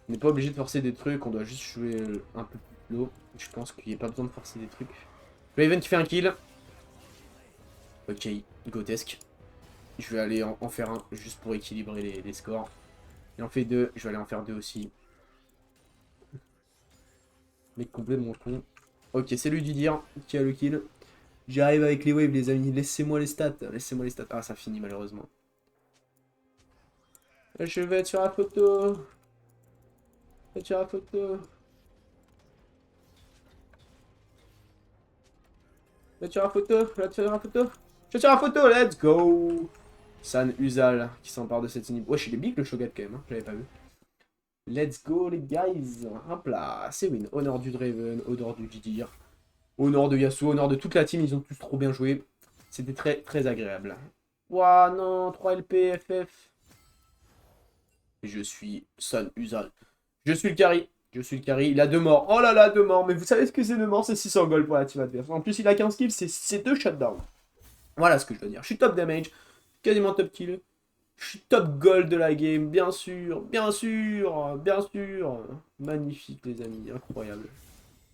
On n'est pas obligé de forcer des trucs, on doit juste jouer un peu plus low. Je pense qu'il n'y a pas besoin de forcer des trucs. Raven qui fait un kill. Ok, grotesque. Je vais aller en faire un, juste pour équilibrer les scores. Il en fait deux, je vais aller en faire deux aussi. Mec complètement con. Ok, c'est lui du dire qui a le kill. J'arrive avec les waves, les amis. Laissez-moi les stats. Laissez-moi les stats. Ah, ça finit malheureusement. Je vais être sur la photo. Je vais être sur la photo. Je vais être sur la photo. Je vais être sur la photo. Je vais sur la photo. Let's go. San Uzal qui s'empare de cette inhibition. Wesh, il est big le Shogat quand même. Hein. J'avais pas vu. Let's go les guys. Hop là. C'est win. Honneur du Draven. Honneur du Didir. Honneur de Yasuo. Honneur de toute la team. Ils ont tous trop bien joué. C'était très très agréable. Ouah non. 3 LP FF. Je suis San Uzal. Je suis le carry. Je suis le carry. Il a 2 morts. Oh là là, 2 morts. Mais vous savez ce que c'est 2 morts? C'est 600 gold pour la team adverse. En plus, il a 15 kills. C'est 2 shutdowns. Voilà ce que je veux dire. Je suis top damage. Quasiment top kill. Je suis top gold de la game. Bien sûr. Bien sûr. Bien sûr. Magnifique, les amis. Incroyable.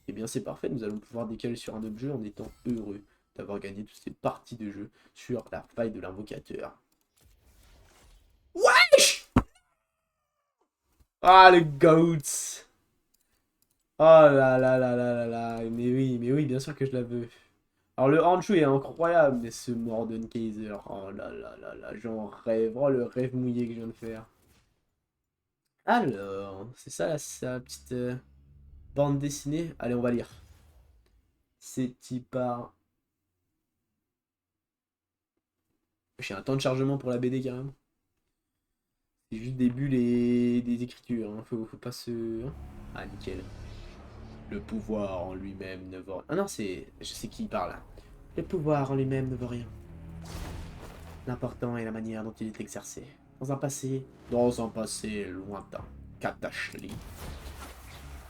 Et bien, c'est parfait. Nous allons pouvoir décaler sur un autre jeu en étant heureux d'avoir gagné toutes ces parties de jeu sur la faille de l'invocateur. Wesh! Ah, le GOAT! Oh là là là là là là. Mais oui, bien sûr que je la veux. Alors, le Hanchu est incroyable, mais ce Morden Kaiser. Oh là là là là, j'en rêve. Oh, le rêve mouillé que je viens de faire. Alors, c'est ça la petite bande dessinée. Allez, on va lire. C'est par. J'ai un temps de chargement pour la BD carrément. C'est juste des bulles et des écritures. Hein. Faut pas se. Ah, nickel. Le pouvoir en lui-même ne vaut rien. Ah non, c'est. Je sais qui parle là. Le pouvoir en lui-même ne vaut rien. L'important est la manière dont il est exercé. Dans un passé lointain. Katashli.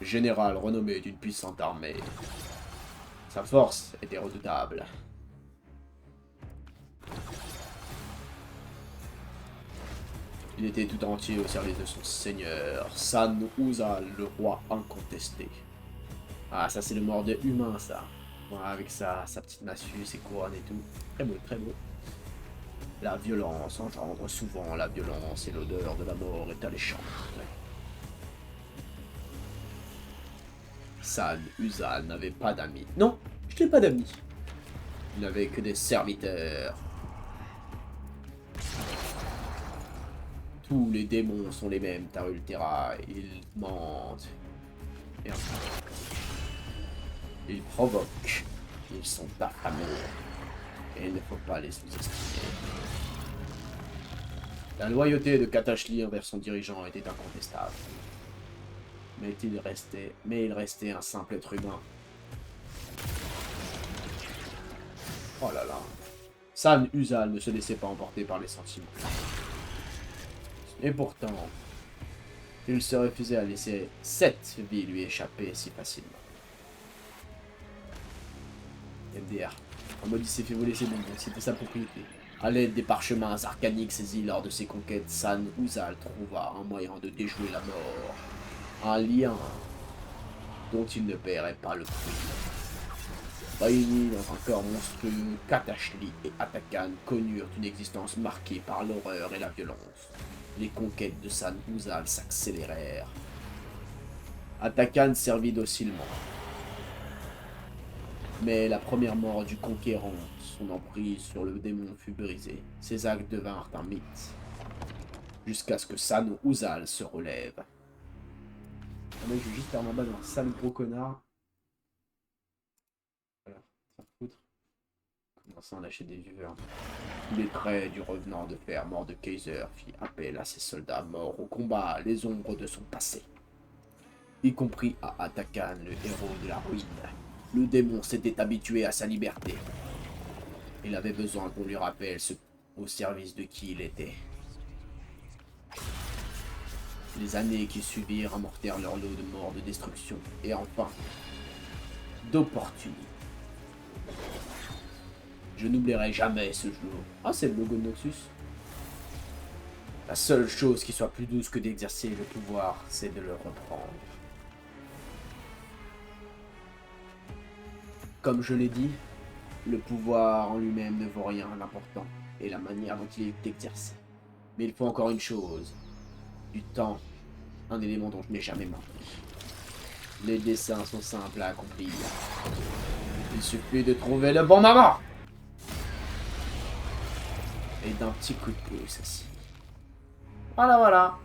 Général renommé d'une puissante armée. Sa force était redoutable. Il était tout entier au service de son seigneur, San Uzal, le roi incontesté. Ah, ça c'est le mordeur humain, ça. Voilà, avec sa petite massue, ses couronnes et tout. Très beau, très beau. La violence engendre souvent la violence et l'odeur de la mort est alléchante. San Uzal n'avait pas d'amis. Non, je n'ai pas d'amis. Il n'avait que des serviteurs. Tous les démons sont les mêmes, Tarultera. Ils mentent. Et enfin, ils provoquent. Ils sont affamés. Et il ne faut pas les sous-estimer. La loyauté de Katashli envers son dirigeant était incontestable. Mais il restait un simple être humain. Oh là là. San Uzal ne se laissait pas emporter par les sentiments. Et pourtant, il se refusait à laisser cette vie lui échapper si facilement. MDR. En mode il s'est fait voler ses bonbons, c'était sa propriété. À l'aide des parchemins arcaniques saisis lors de ses conquêtes, San Uzal trouva un moyen de déjouer la mort. Un lien dont il ne paierait pas le prix. Réunis dans un corps monstrueux, Katashli et Atakan connurent une existence marquée par l'horreur et la violence. Les conquêtes de San Uzal s'accélérèrent. Atakan servit docilement. Mais la première mort du conquérant, son emprise sur le démon fut brisée. Ses actes devinrent un mythe. Jusqu'à ce que San Uzal se relève. Ah, mec, je vais juste faire ma base un sale gros connard. Voilà, ça foutre. Commençant à lâcher des viewers. Les traits du revenant de fer mort de Kaiser fit appel à ses soldats morts au combat, les ombres de son passé. Y compris à Atakan, le héros de la ruine. Le démon s'était habitué à sa liberté. Il avait besoin qu'on lui rappelle au service de qui il était. Les années qui suivirent amortèrent leur lot de mort, de destruction, et enfin, d'opportunités. Je n'oublierai jamais ce jour. Ah, c'est le logo de Noxus. La seule chose qui soit plus douce que d'exercer le pouvoir, c'est de le reprendre. Comme je l'ai dit, le pouvoir en lui-même ne vaut rien, l'important est la manière dont il est exercé. Mais il faut encore une chose, du temps, un élément dont je n'ai jamais manqué. Les dessins sont simples à accomplir. Il suffit de trouver le bon moment. Et d'un petit coup de pouce aussi. Voilà, voilà.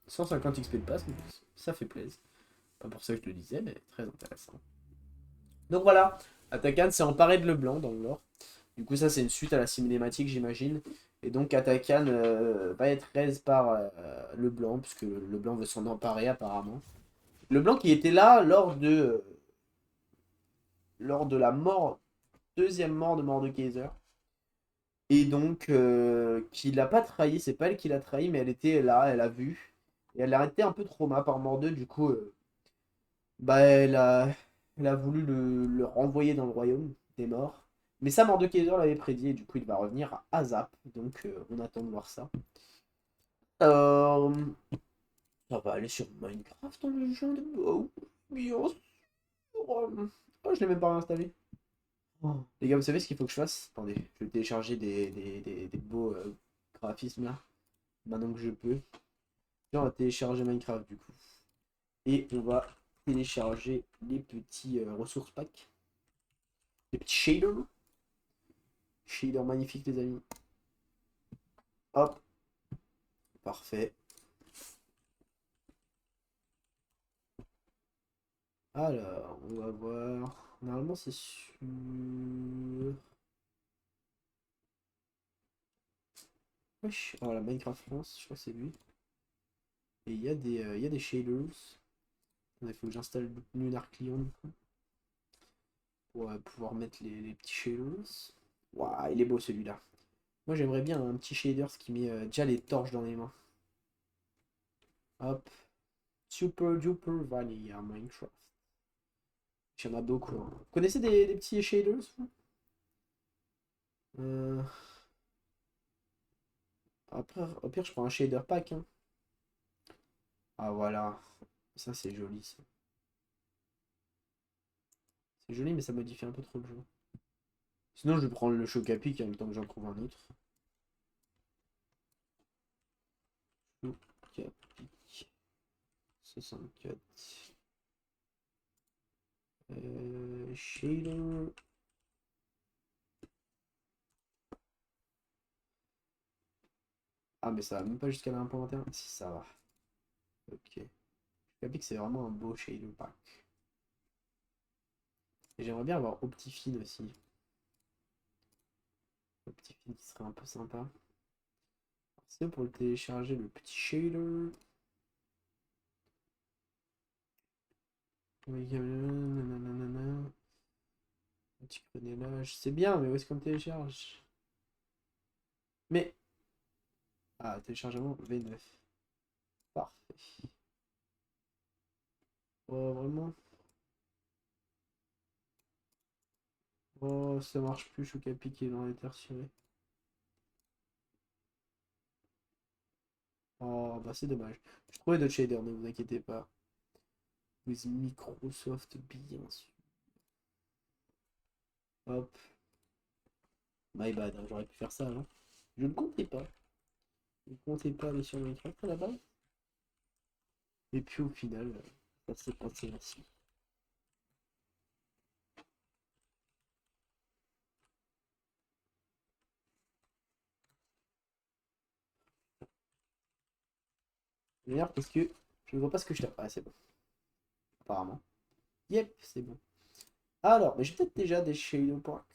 150 XP de passe, ça fait plaisir. Pas pour ça que je le disais, mais très intéressant. Donc voilà, Atakan s'est emparé de Leblanc dans le lore. Du coup, ça, c'est une suite à la cinématique, j'imagine. Et donc, Atakan va être raise par Leblanc, puisque Leblanc veut s'en emparer apparemment. Leblanc qui était là lors de la mort, deuxième mort de Mordekaiser. Et donc, qui l'a pas trahi, c'est pas elle qui l'a trahi, mais elle était là, elle a vu. Et elle a été un peu trauma par Mordeux, du coup, bah, elle a voulu le renvoyer dans le royaume des morts. Mais ça, Mordekaiser l'avait prédit, et du coup, il va revenir à Azap. Donc, on attend de voir ça. Ça va aller sur Minecraft dans le jeu de... Oh, bien sûr. Oh, je l'ai même pas réinstallé. Oh. Les gars, vous savez ce qu'il faut que je fasse? Attendez, je vais télécharger des beaux graphismes là. Maintenant que je peux. Et on va télécharger Minecraft du coup. Et on va télécharger les petits ressources packs. Les petits shaders. Shader magnifique les amis. Hop. Parfait. Alors, on va voir. Normalement c'est sur... Wesh. Voilà, Minecraft France, je crois que c'est lui. Et il y a des shaders. Il faut que j'installe Lunar Client du coup. Pour pouvoir mettre les petits shaders. Waouh, il est beau celui-là. Moi j'aimerais bien un petit shader qui met déjà les torches dans les mains. Hop. Super duper vanilla Minecraft. Il y en a beaucoup. Hein. Vous connaissez des petits shaders vous euh... Après, au pire je prends un shader pack. Hein. Ah voilà. Ça c'est joli ça. C'est joli mais ça modifie un peu trop le jeu. Sinon je vais prendre le Chocapic en même temps que j'en trouve un autre. Chocapic 64. Shader. Ah mais ça va même pas jusqu'à la 1.21. Si ça va. Ok. Chocapic c'est vraiment un beau shader pack. Et j'aimerais bien avoir Optifine aussi. Optifine qui serait un peu sympa. C'est pour le télécharger le petit shader. Petit crénelage. C'est bien, mais où est-ce qu'on télécharge? Mais. Ah, téléchargement V9. Parfait. Oh, vraiment? Oh, ça marche plus, je suis qu'à piquer dans les terres cirées. Oh, bah c'est dommage. Je trouvais d'autres shaders, ne vous inquiétez pas. With Microsoft, bien sûr. Hop. My bad, hein, j'aurais pu faire ça, hein. Je ne comptais pas. Je ne comptais pas aller sur Minecraft à la base. Et puis au final, ça s'est passé ainsi. D'ailleurs, parce que je ne vois pas ce que je tape. Ah, c'est bon. Apparemment. Yep, c'est bon. Alors, mais j'ai peut-être déjà des Shadow Park.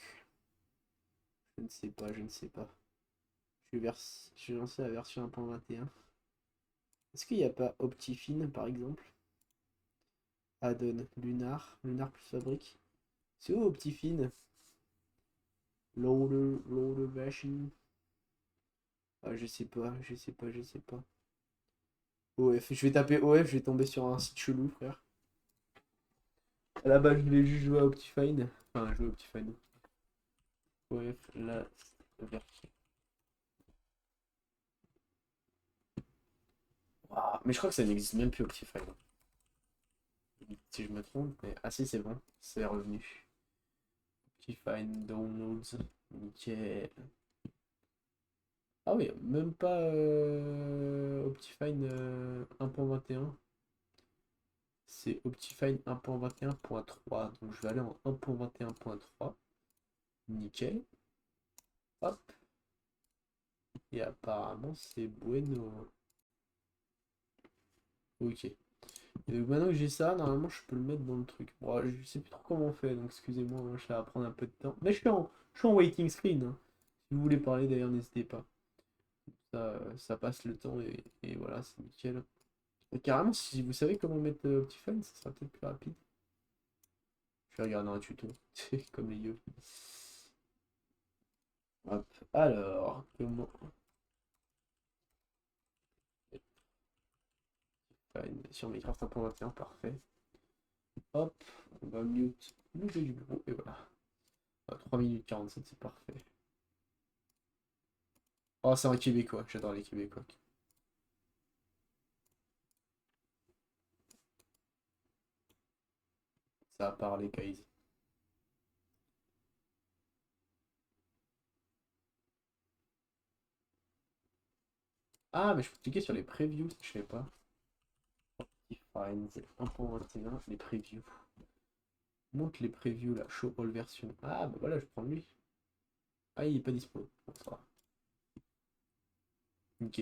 Je ne sais pas, je ne sais pas. Je vais lancer la version 1.21. Est-ce qu'il n'y a pas Optifine par exemple? Addon, Lunar, Lunar plus fabrique. C'est où Optifine? Loader machine. Ah, je sais pas, je sais pas, je sais pas. OF, je vais taper OF, je vais tomber sur un site chelou, frère. À la base, je voulais juste jouer à Optifine. Enfin, jouer à Optifine. OF, la version. Ouah, mais je crois que ça n'existe même plus Optifine. Si je me trompe, mais. Ah si, c'est bon, c'est revenu. Optifine Downloads. Nickel. Ah oui, même pas Optifine 1.21. C'est Optifine 1.21.3. Donc je vais aller en 1.21.3. Nickel. Hop. Et apparemment c'est bueno. Ok. Et donc maintenant que j'ai ça, normalement je peux le mettre dans le truc. Bon, je sais plus trop comment on fait, donc excusez-moi, hein, je vais prendre un peu de temps. Mais je suis en waiting screen, hein. Si vous voulez parler d'ailleurs, n'hésitez pas. Ça passe le temps et voilà, c'est nickel. Et carrément, si vous savez comment mettre Optifine, ça sera peut-être plus rapide. Je vais regarder un tuto, comme les yeux. Hop, alors, comment... Sur Minecraft 1.21, parfait. Hop, on va mute le jeu du bureau, et voilà. 3 minutes 47, c'est parfait. Oh, c'est un Québécois, j'adore les Québécois. Ça a parlé, guys. Ah, mais je peux cliquer sur les previews, je sais pas. Defines 1.21, les previews. Montre les previews là, show all version. Ah, bah voilà, je prends lui. Ah, il est pas dispo. Bon, ça va. Ok.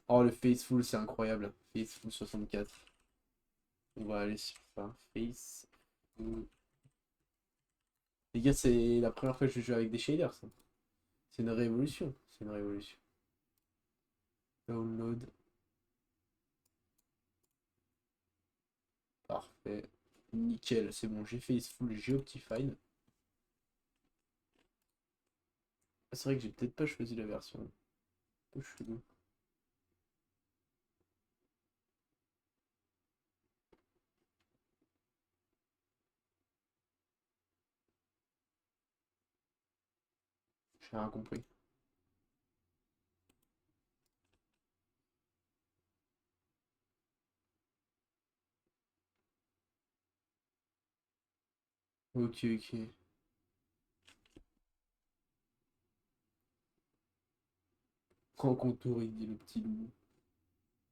Oh, le Faithful, c'est incroyable. Faithful 64. On va aller sur ça. Faithful. Les gars, c'est la première fois que je joue avec des shaders, ça. C'est une révolution. C'est une révolution. Download. Parfait. Nickel, c'est bon. J'ai Faithful, j'ai Optifine. Ah, c'est vrai que j'ai peut-être pas choisi la version. Un peu chelou. J'ai rien compris. Ok, ok. Grand contour, il dit le petit loup.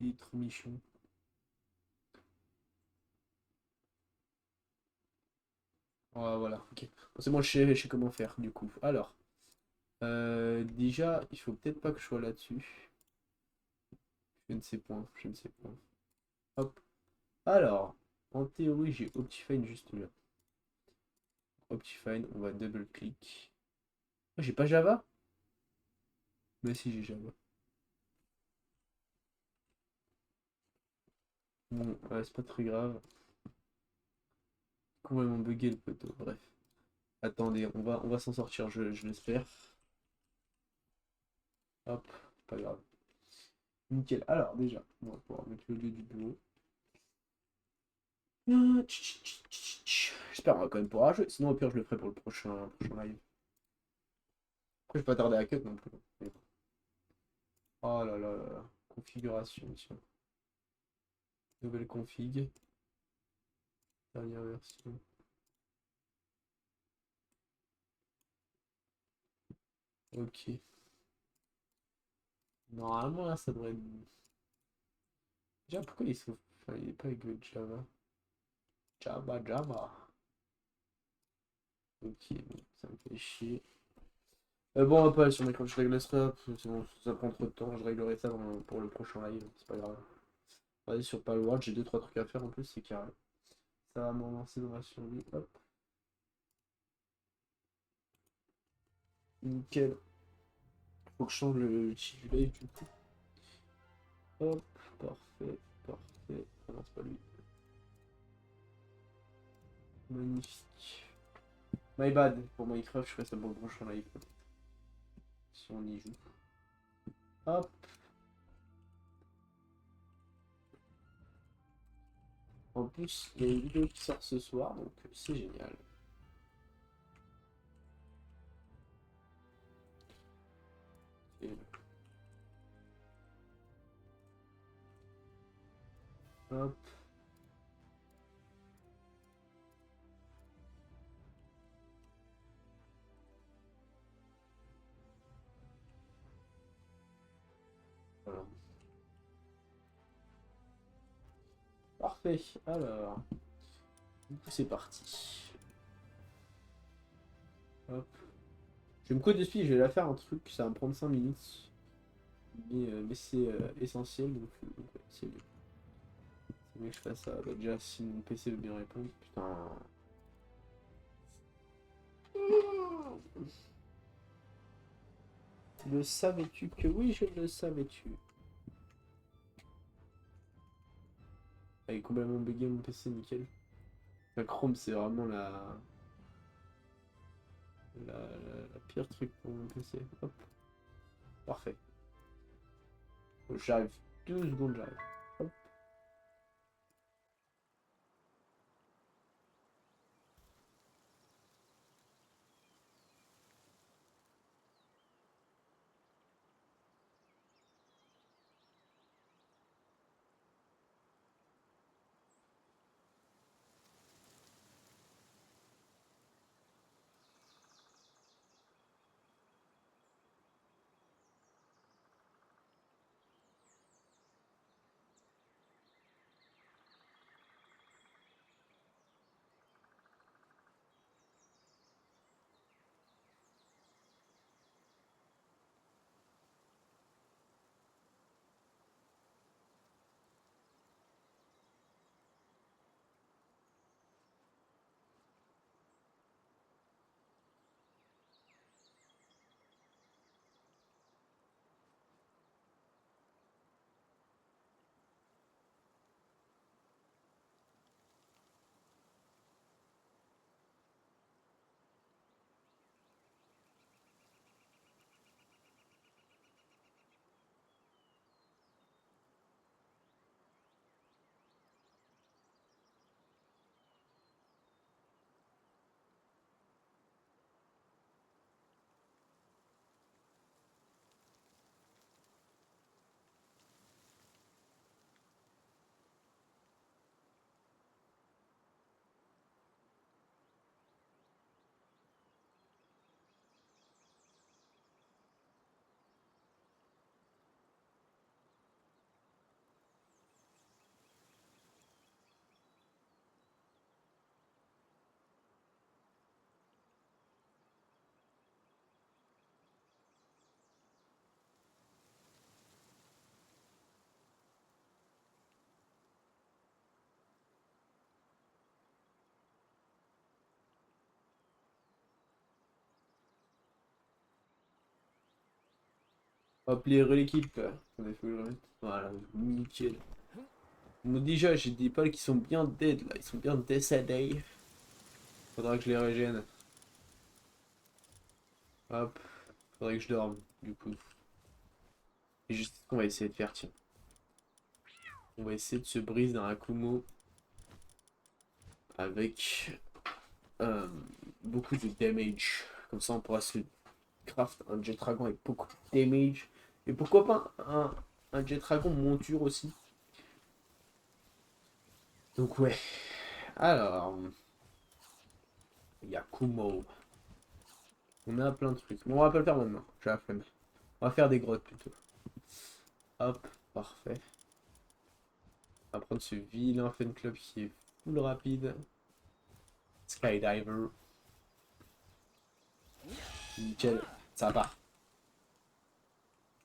Il est trop michon. Ah, voilà, ok. Bon, c'est bon, je sais comment faire, du coup. Alors, déjà, il faut peut-être pas que je sois là-dessus. Je ne sais point, je ne sais point. Hop. Alors, en théorie, j'ai Optifine juste là. Optifine, on va double-clic. Ah, j'ai pas Java? Mais si, j'ai Java. Bon, c'est pas très grave. Complètement bugué le poteau, bref. Attendez, on va s'en sortir, je l'espère. Hop, pas grave. Nickel. Alors, déjà, on va pouvoir mettre le lieu du bureau. J'espère qu'on va quand même pouvoir jouer. Sinon, au pire, je le ferai pour le prochain live. Après, je vais pas tarder à cut non plus. Oh là là là là. Configuration, tiens. Nouvelle config. Dernière version. Ok. Normalement, là, ça devrait être... Déjà, pourquoi il s'ouvre? Enfin, il est pas avec le Java. Java. Ok, bon, ça me fait chier. Bon, on va pas aller sur Minecraft, je réglerai ça. Sinon, ça prend trop de temps. Je réglerai ça pour le prochain live. C'est pas grave. On va aller sur Palworld. J'ai 2-3 trucs à faire en plus, c'est carré. Ça va m'en lancer dans la survie. Hop. Nickel. Faut que je change le titre du live du coup. Hop. Parfait. Parfait. Ah non, c'est pas lui. Magnifique. My bad. Pour Minecraft, je ferai ça pour le prochain live. Si on y joue. Hop. En plus, il y a une vidéo qui sort ce soir, donc c'est génial. Et... Hop. Voilà. Parfait. Alors, du coup, c'est parti. Hop. Je vais me code de je vais la faire un truc, ça va me prendre 5 minutes. Mais c'est essentiel, donc ouais, c'est mieux. C'est mieux que je fasse ça. Bah, déjà, si mon PC veut bien répondre, putain. Le savais-tu que oui, je le savais-tu. Elle est complètement bugué mon PC, nickel. La Chrome, c'est vraiment la pire truc pour mon PC. Hop, parfait. J'arrive. 2 secondes, j'arrive. Hop. Hop, les l'équipe. Attendez, faut que je remette. Voilà, nickel. Bon, déjà, j'ai des pales qui sont bien dead là. Ils sont bien décédés. Faudra que je les régène. Hop. Faudrait que je dorme, du coup. Et juste ce qu'on va essayer de faire, tiens. On va essayer de se briser dans un Kumo avec beaucoup de damage. Comme ça, on pourra se craft un Jet Dragon avec beaucoup de damage. Et pourquoi pas un Jet Dragon monture aussi. Donc ouais. Alors, il y a Kumo. On a plein de trucs. Mais on va pas le faire maintenant. J'ai la flemme. On va faire des grottes plutôt. Hop, parfait. On va prendre ce vilain fan club qui est full rapide. Skydiver. Nickel. Ça part.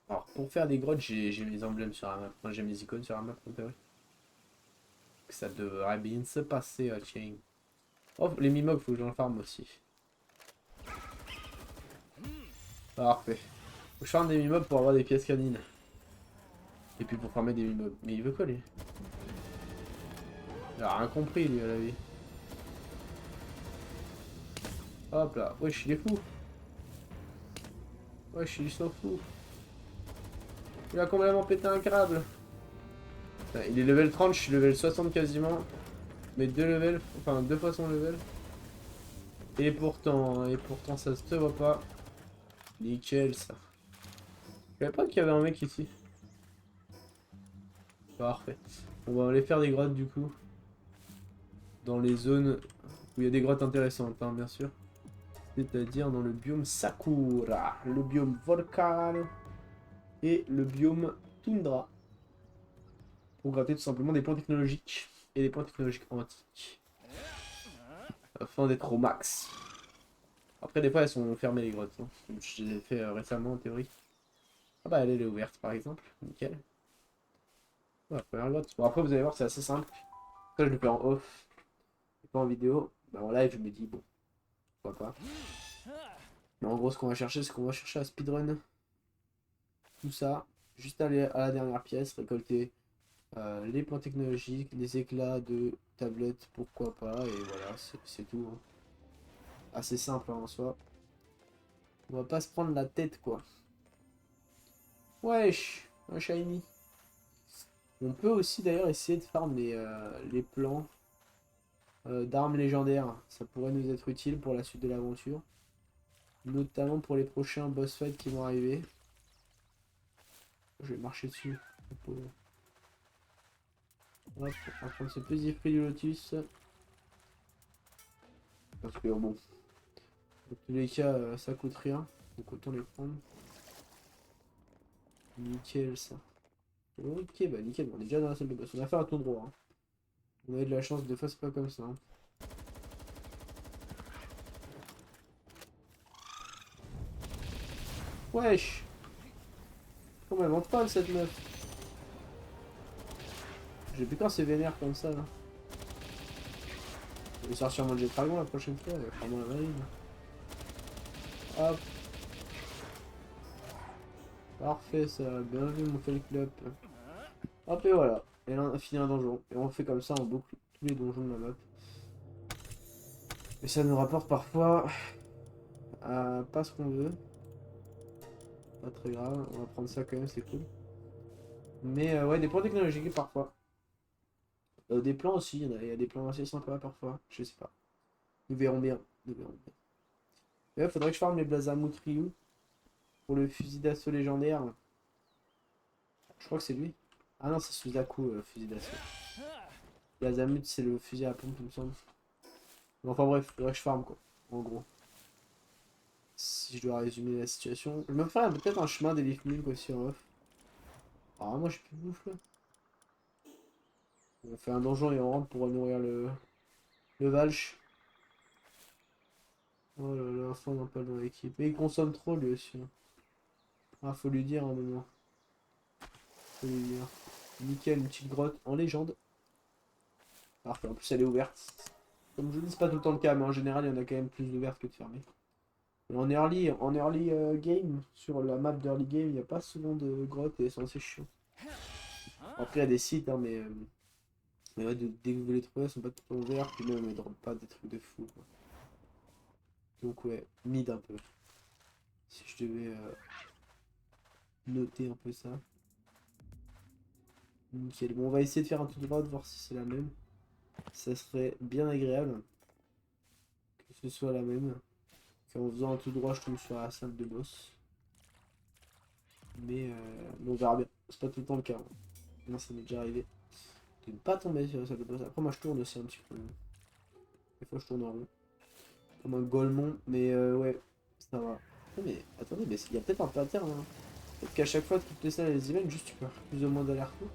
Alors, pour faire des grottes, j'ai mes emblèmes sur la map. Enfin, j'ai mes icônes sur la map, en théorie. Ça devrait bien se passer, tiens. Oh, les mimobs, faut que j'en farme aussi. Parfait. Faut que je farme des mimobs pour avoir des pièces canines. Et puis pour farmer des mimobs. Mais il veut quoi, lui? Il a rien compris, lui, à la vie. Hop là. Wesh, il est fou. Wesh, il s'en fout. Il a complètement pété un câble. Putain, il est level 30, je suis level 60 quasiment. Mais deux levels, enfin 2 fois son level. Et pourtant ça se voit pas. Nickel ça. Je savais pas qu'il y avait un mec ici. Parfait. On va aller faire des grottes du coup. Dans les zones où il y a des grottes intéressantes, hein, bien sûr. C'est-à-dire dans le biome Sakura, le biome Volcan et le biome Tundra. Pour gratter tout simplement des points technologiques et des points technologiques antiques. Afin d'être au max. Après des fois elles sont fermées les grottes. Hein. Je les ai fait récemment en théorie. Ah bah elle est ouverte par exemple. Nickel. Ouais, première grotte. Bon après vous allez voir c'est assez simple. Ça je le fais en off. Pas en vidéo. Bah en live je me dis bon. Pourquoi pas. Mais en gros ce qu'on va chercher c'est qu'on va chercher à speedrun. Tout ça. Juste aller à la dernière pièce. Récolter les points technologiques. Les éclats de tablette. Pourquoi pas. Et voilà c'est tout. Hein. Assez simple hein, en soi. On va pas se prendre la tête quoi. Wesh. Un shiny. On peut aussi d'ailleurs essayer de farm les plans d'armes légendaires. Ça pourrait nous être utile pour la suite de l'aventure. Notamment pour les prochains boss fights qui vont arriver. Je vais marcher dessus. Hop, on va prendre ce petit fruit du lotus. Parce que bon, dans tous les cas, ça coûte rien. Donc autant les prendre. Nickel ça. Ok, bah nickel, on est déjà dans la salle de boss. On a fait un tour droit. Hein. On a eu de la chance, des fois c'est pas comme ça. Hein. Wesh! Comment elle monte pas cette meuf? J'ai plus quand c'est vénère comme ça là. Je vais sortir mon jet dragon la prochaine fois, il va faire moins la marine. Hop. Parfait ça, bien vu mon fan club. Hop et voilà. Et là on a fini un donjon. Et on fait comme ça, on boucle tous les donjons de la map. Et ça nous rapporte parfois pas ce qu'on veut. Pas très grave, on va prendre ça quand même, c'est cool. Mais ouais, des points technologiques parfois. Des plans aussi, il y a des plans assez sympas parfois, je sais pas. Nous verrons bien. Nous verrons bien. Et ouais, faudrait que je farme les Blazamout Ryu pour le fusil d'assaut légendaire. Je crois que c'est lui. Ah non, c'est Suzaku, fusil d'assaut. Blazamut, c'est le fusil à pompe, il me semble. Mais enfin bref, faudrait que je farme quoi, en gros. Si je dois résumer la situation. Je me ferai peut-être un chemin des Leaf aussi en off. Ah, moi je suis plus bouffe là. On fait un donjon et on rentre pour nourrir le Valch. Oh là là, enfin on n'a pas dans l'équipe. Et il consomme trop lui aussi. Hein. Ah, faut lui dire un moment. Faut lui dire. Nickel, une petite grotte en légende. Parfait, en plus elle est ouverte. Comme je dis, c'est pas tout le temps le cas, mais en général il y en a quand même plus d'ouvertes que de fermées. Et en early game, sur la map d'early game, il n'y a pas souvent de grottes et c'est assez chiant. Après il y a des sites, hein, mais ouais, dès que vous les trouvez, elles sont pas tout le temps ouvertes, puis même elles dropent pas des trucs de fou. Quoi. Donc ouais, mid un peu. Si je devais noter un peu ça. Nickel. Bon, on va essayer de faire un tout droit, de voir si c'est la même. Ça serait bien agréable que ce soit la même. Qu'en faisant un tout droit, je tombe sur la salle de boss. Mais on verra bien. C'est pas tout le temps le cas, hein. Moi, ça m'est déjà arrivé de ne pas tomber sur la salle de boss. Après, moi, je tourne aussi un petit peu. Des fois, je tourne en rond. Comme un golemon. Mais ouais, ça va. Oh, mais attendez, mais il y a peut-être un pattern, hein. Peut-être qu'à chaque fois, toutes les salles et les events, juste tu peux faire plus ou moins d'allers-retours.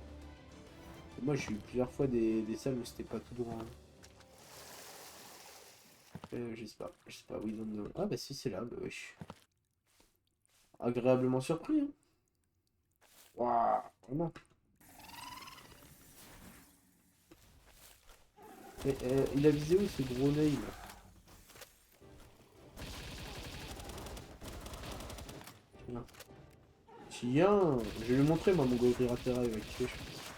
Moi, j'ai eu plusieurs fois des salles où c'était pas tout droit, hein. Je sais pas. Je sais pas. Oui, non. Ah, bah si, c'est là. Bah, wesh. Agréablement surpris, hein. Waouh, vraiment. Mais il a visé où ce gros nail là? Tiens. Tiens, je vais lui montrer moi mon Goriratera, il va kiffer je pense.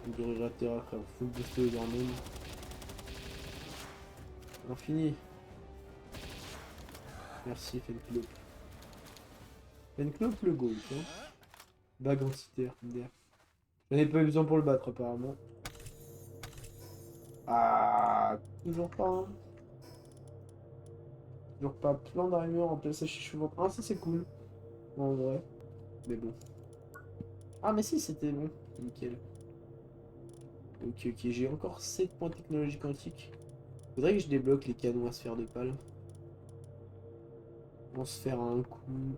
Mon Goriratera frère, full booster les hormones. Infini. Merci Fenclop. Fenclop le go, hein. Bague anti-terre, d'air. J'en ai pas eu besoin pour le battre apparemment. Ah, toujours pas, hein. Toujours pas plein d'armures en place chevaux. Ah, ça c'est cool. En vrai. Mais bon. Ah, mais si, c'était bon. Nickel. Ok, ok, j'ai encore 7 points technologiques antiques. Faudrait que je débloque les canons à sphère de pale. Lance-sphère à un coup.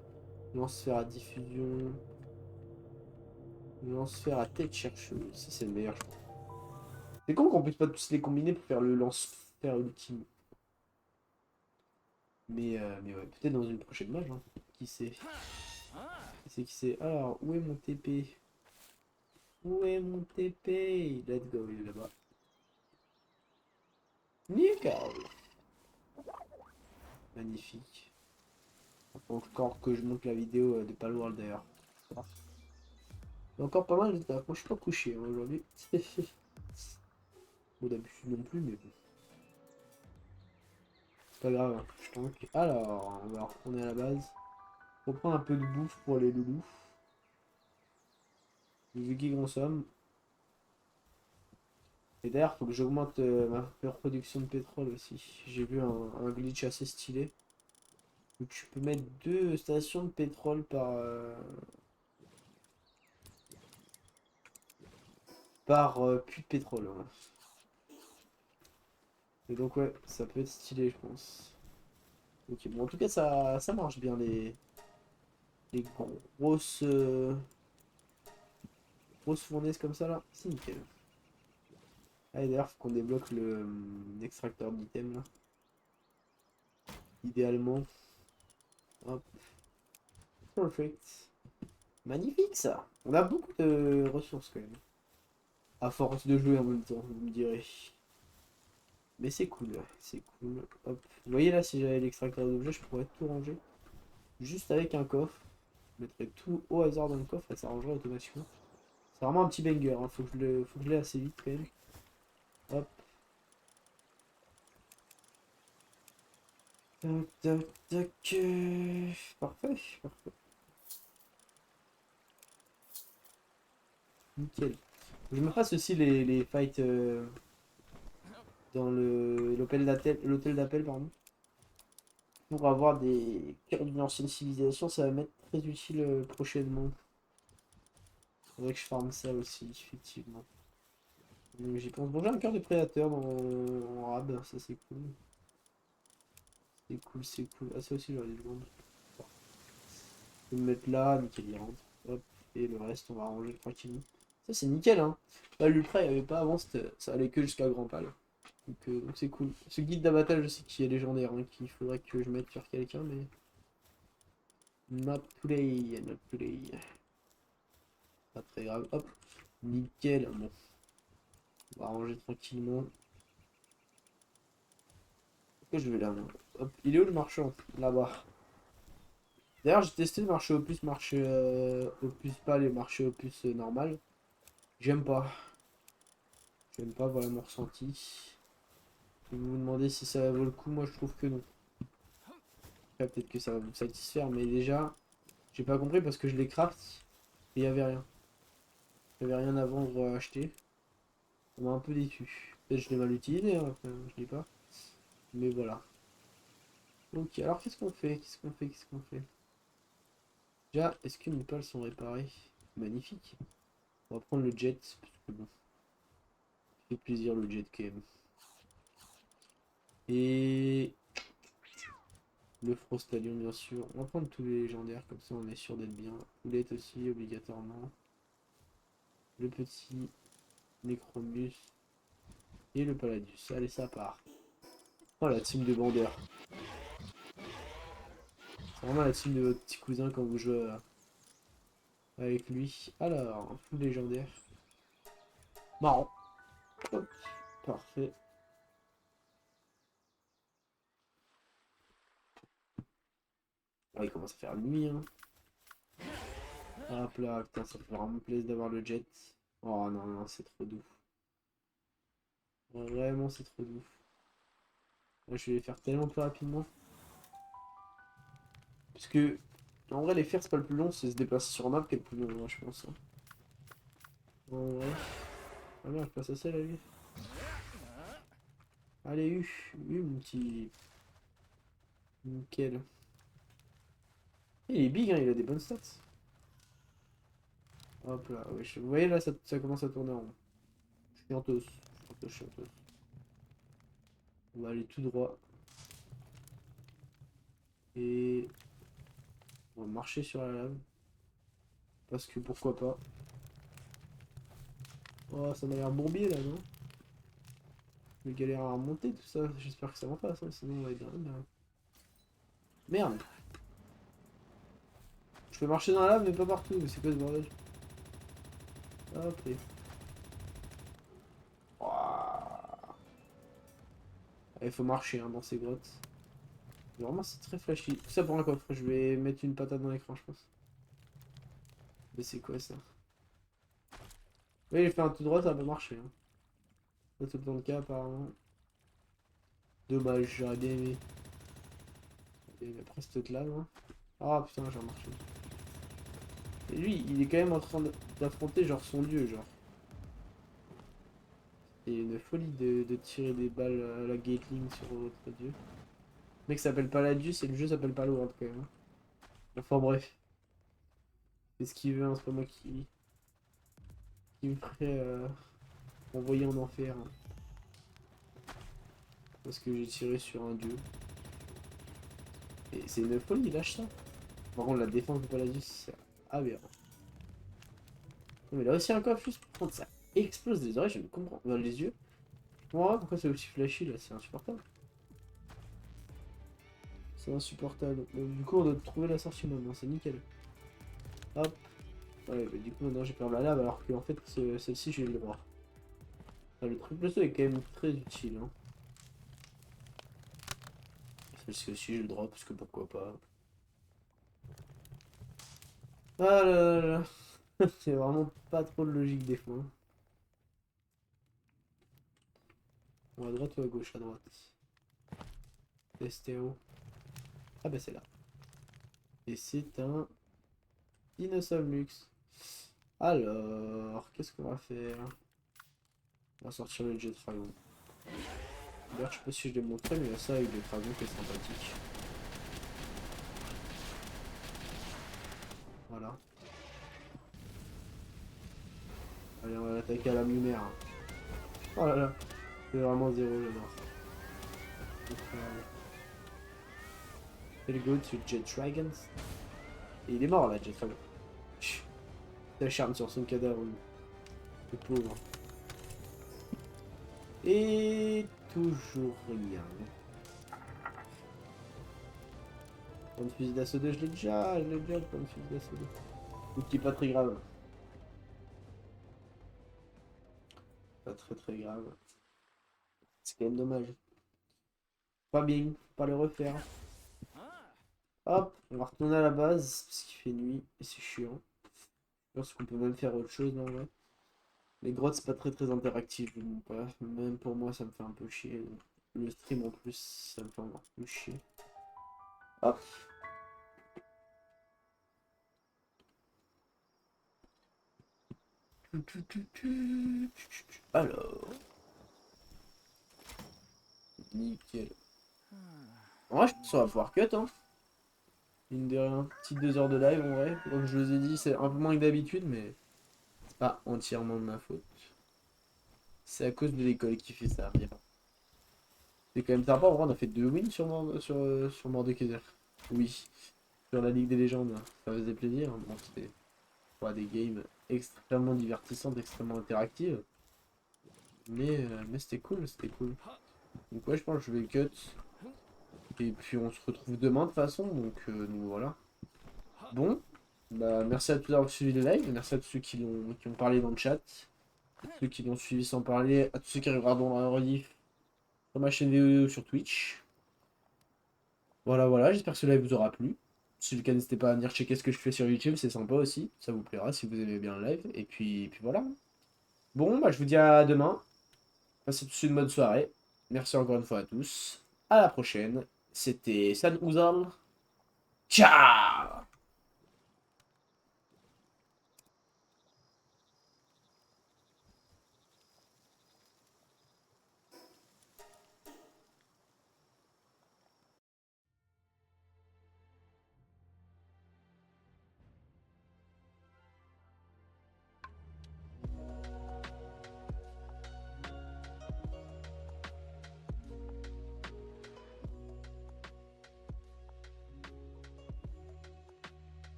Lance-sphère à diffusion. Lance-sphère à tête chercheuse. Ça, c'est le meilleur, je crois. C'est con qu'on puisse pas tous les combiner pour faire le lance-sphère ultime. Mais ouais, peut-être dans une prochaine mage, hein. Qui sait? Qui sait? Alors, où est mon TP? Où est mon TP? Let's go, il est là-bas. Nickel! Magnifique. Faut encore que je monte la vidéo de Palworld d'ailleurs. Il y a encore pas mal de taf. Moi je suis pas couché hein, aujourd'hui. Bon d'habitude non plus mais bon. C'est pas grave, hein. Je tank. Alors, on va retourner à la base. On prend un peu de bouffe pour les loulous. Vu qu'ils consomment. Et d'ailleurs, faut que j'augmente ma production de pétrole aussi. J'ai vu un glitch assez stylé. Où tu peux mettre 2 stations de pétrole par puits de pétrole, hein. Et donc ouais, ça peut être stylé je pense. Ok, bon en tout cas ça marche bien les grosses fournaises comme ça là. C'est nickel. Ah et d'ailleurs faut qu'on débloque l'extracteur d'item là. Idéalement. Hop. Perfect. Magnifique ça. On a beaucoup de ressources quand même. À force de jouer en même temps, vous me direz. Mais c'est cool, ouais, c'est cool. Hop. Vous voyez là, si j'avais l'extracteur d'objets, je pourrais tout ranger. Juste avec un coffre. Je mettrais tout au hasard dans le coffre et ça rangerait automatiquement. C'est vraiment un petit banger, hein. Faut que je l'ai assez vite quand même. Hop. Tac, tac, tac. Parfait, parfait. Nickel. Je me fasse aussi les fights dans l'hôtel d'appel, pardon. Pour avoir des cœurs d'une ancienne civilisation, ça va m'être très utile prochainement. Faudrait que je farme ça aussi, effectivement. Donc, j'y pense. Bon, j'ai un cœur de prédateur en rab, ça c'est cool. C'est cool, c'est cool. Ah, ça aussi, j'aurais dû le vendre. Je vais me mettre là, nickel, il rentre. Hop, et le reste, on va ranger tranquillement. Ça, c'est nickel, hein. Là, l'ultra, il n'y avait pas avant, ça allait que jusqu'à grand pal. Donc c'est cool. Ce guide d'abattage, je sais qu'il est légendaire, hein, qu'il faudrait que je mette sur quelqu'un, mais. Not today, not today. Pas très grave. Hop, nickel. Bon, on va ranger tranquillement. Pourquoi je vais là, moi? Hop, il est où le marchand? Là-bas. D'ailleurs, j'ai testé le marché opus, marché opus pâle et marché opus normal. J'aime pas. J'aime pas, voilà mon ressenti. Si vous vous demandez si ça vaut le coup, moi je trouve que non. Après, peut-être que ça va vous satisfaire, mais déjà, j'ai pas compris parce que je les craft et il y avait rien. J'avais rien à vendre à acheter. Ça m'a un peu déçu. Peut-être que je l'ai mal utilisé, hein, enfin, je l'ai pas. Mais voilà. Ok, alors qu'est-ce qu'on fait? Qu'est-ce qu'on fait? Qu'est-ce qu'on fait? Déjà, est-ce que mes pales sont réparées? Magnifique. On va prendre le jet, parce que bon, ça fait plaisir le jet quand même. Et le Frostalion bien sûr. On va prendre tous les légendaires, comme ça on est sûr d'être bien. Poulette aussi, obligatoirement. Le petit Necromus. Et le Palladius. Allez, ça part. Oh la team de bandeurs. C'est vraiment la team de votre petit cousin quand vous jouez avec lui. Alors, un full légendaire. Marrant. Hop, parfait. Ah, il commence à faire nuit, hein. Hop là, putain, ça fait vraiment plaisir d'avoir le jet. Oh non, non, c'est trop doux. Vraiment, c'est trop doux. Là, je vais les faire tellement plus rapidement. Parce que, en vrai, les faire, c'est pas le plus long, c'est se déplacer sur map qui est le plus long, moi, je pense, hein. En vrai. Ah merde, je passe à celle, lui. Allez, mon petit. Nickel. Il est big, hein, il a des bonnes stats. Hop là, ouais, vous voyez là, ça commence à tourner en rond. Chiantos. Chiantos, chiantos. On va aller tout droit. Et on va marcher sur la lave. Parce que pourquoi pas. Oh, ça m'a l'air bourbier là, non? Je galère à remonter tout ça. J'espère que ça va pas, ça, sinon on va être dans la merde. Merde! Je peux marcher dans la lave, mais pas partout. Mais c'est quoi ce bordel? Hop, et... Ouah. Il faut marcher hein, dans ces grottes. Vraiment, c'est très flashy. Tout ça pour un coffre. Je vais mettre une patate dans l'écran, je pense. Mais c'est quoi ça? Oui, j'ai fait un tout droit, ça a pas marché, hein. Pas tout le temps le cas, apparemment. Dommage, j'aurais bien aimé. Et après cette lave, hein. Ah putain, j'ai remarqué. Et lui, il est quand même en train d'affronter genre son dieu, genre. C'est une folie de tirer des balles à la Gatling sur votre dieu. Le mec s'appelle Palladius et le jeu s'appelle Palworld quand même, hein. Enfin bref. C'est ce qu'il veut, hein, c'est pas moi qui me ferait envoyer en enfer, hein. Parce que j'ai tiré sur un dieu. Et c'est une folie, il lâche ça. Par contre, la défense de Palladius, c'est aberrant. Non, mais il a aussi un coffre juste pour prendre ça. Explose des oreilles, je ne comprends pas. Dans les yeux. Je comprends pas pourquoi c'est aussi flashy là, c'est insupportable. C'est insupportable. Donc, du coup, on doit trouver la sortie maintenant, c'est nickel. Hop. Ouais, bah, du coup, maintenant j'ai perdu la lave alors qu'en fait, celle-ci, j'ai eu le droit. Ah, le triple saut est quand même très utile, hein. Celle-ci aussi, j'ai le droit parce que pourquoi pas. Ah là là là. C'est vraiment pas trop de logique des fois, hein. Bon, à droite ou à gauche? À droite. STO. Ah bah c'est là. Et c'est un Dinosaurus. Alors, qu'est-ce qu'on va faire? On va sortir le jet dragon. D'ailleurs, je sais pas si je l'ai montré, mais il y a ça avec le dragon qui est sympathique. Voilà. Allez, on va l'attaquer à la lumière. Oh là là. C'est vraiment zéro, j'adore. Let's go to Jet Dragons. Et il est mort là, Jet Dragon. S'acharne sur son cadavre, le pauvre. Et toujours rien. Point de fusil d'assaut 2, je l'ai déjà, le point de fusil d'assaut 2. Donc qui est pas très grave. Pas très très grave. C'est quand même dommage. Pas bien, faut pas le refaire. Hop, on va retourner à la base, parce qu'il fait nuit, et c'est chiant. Je pense qu'on peut même faire autre chose, en vrai. Les grottes, c'est pas très très interactif, donc même pour moi, ça me fait un peu chier. Le stream, en plus, ça me fait encore plus chier. Hop. Alors. Nickel. En vrai, je pense qu'on va pouvoir cut, hein. Mine de rien. Petite 2 heures de live, en vrai. Comme je vous ai dit, c'est un peu moins que d'habitude, mais c'est pas entièrement de ma faute. C'est à cause de l'école qui fait ça, bien. C'est quand même sympa, en vrai, on a fait 2 wins sur Mordekaiser. Oui, sur la Ligue des légendes. Ça faisait plaisir. Bon, c'était des games extrêmement divertissantes, extrêmement interactives. Mais c'était cool, c'était cool. Donc ouais, je pense que je vais cut. Et puis on se retrouve demain de toute façon, donc voilà. Bon, bah merci à tous d'avoir suivi le live, merci à tous ceux qui ont parlé dans le chat, à tous ceux qui l'ont suivi sans parler, à tous ceux qui regarderont la rediff sur ma chaîne vidéo sur Twitch. Voilà, voilà, j'espère que ce live vous aura plu. Si c'est le cas, n'hésitez pas à venir checker ce que je fais sur YouTube, c'est sympa aussi, ça vous plaira si vous aimez bien le live. Et puis voilà. Bon, bah je vous dis à demain. Passez tous une bonne soirée. Merci encore une fois à tous. À la prochaine. C'était San Ouzal. Ciao!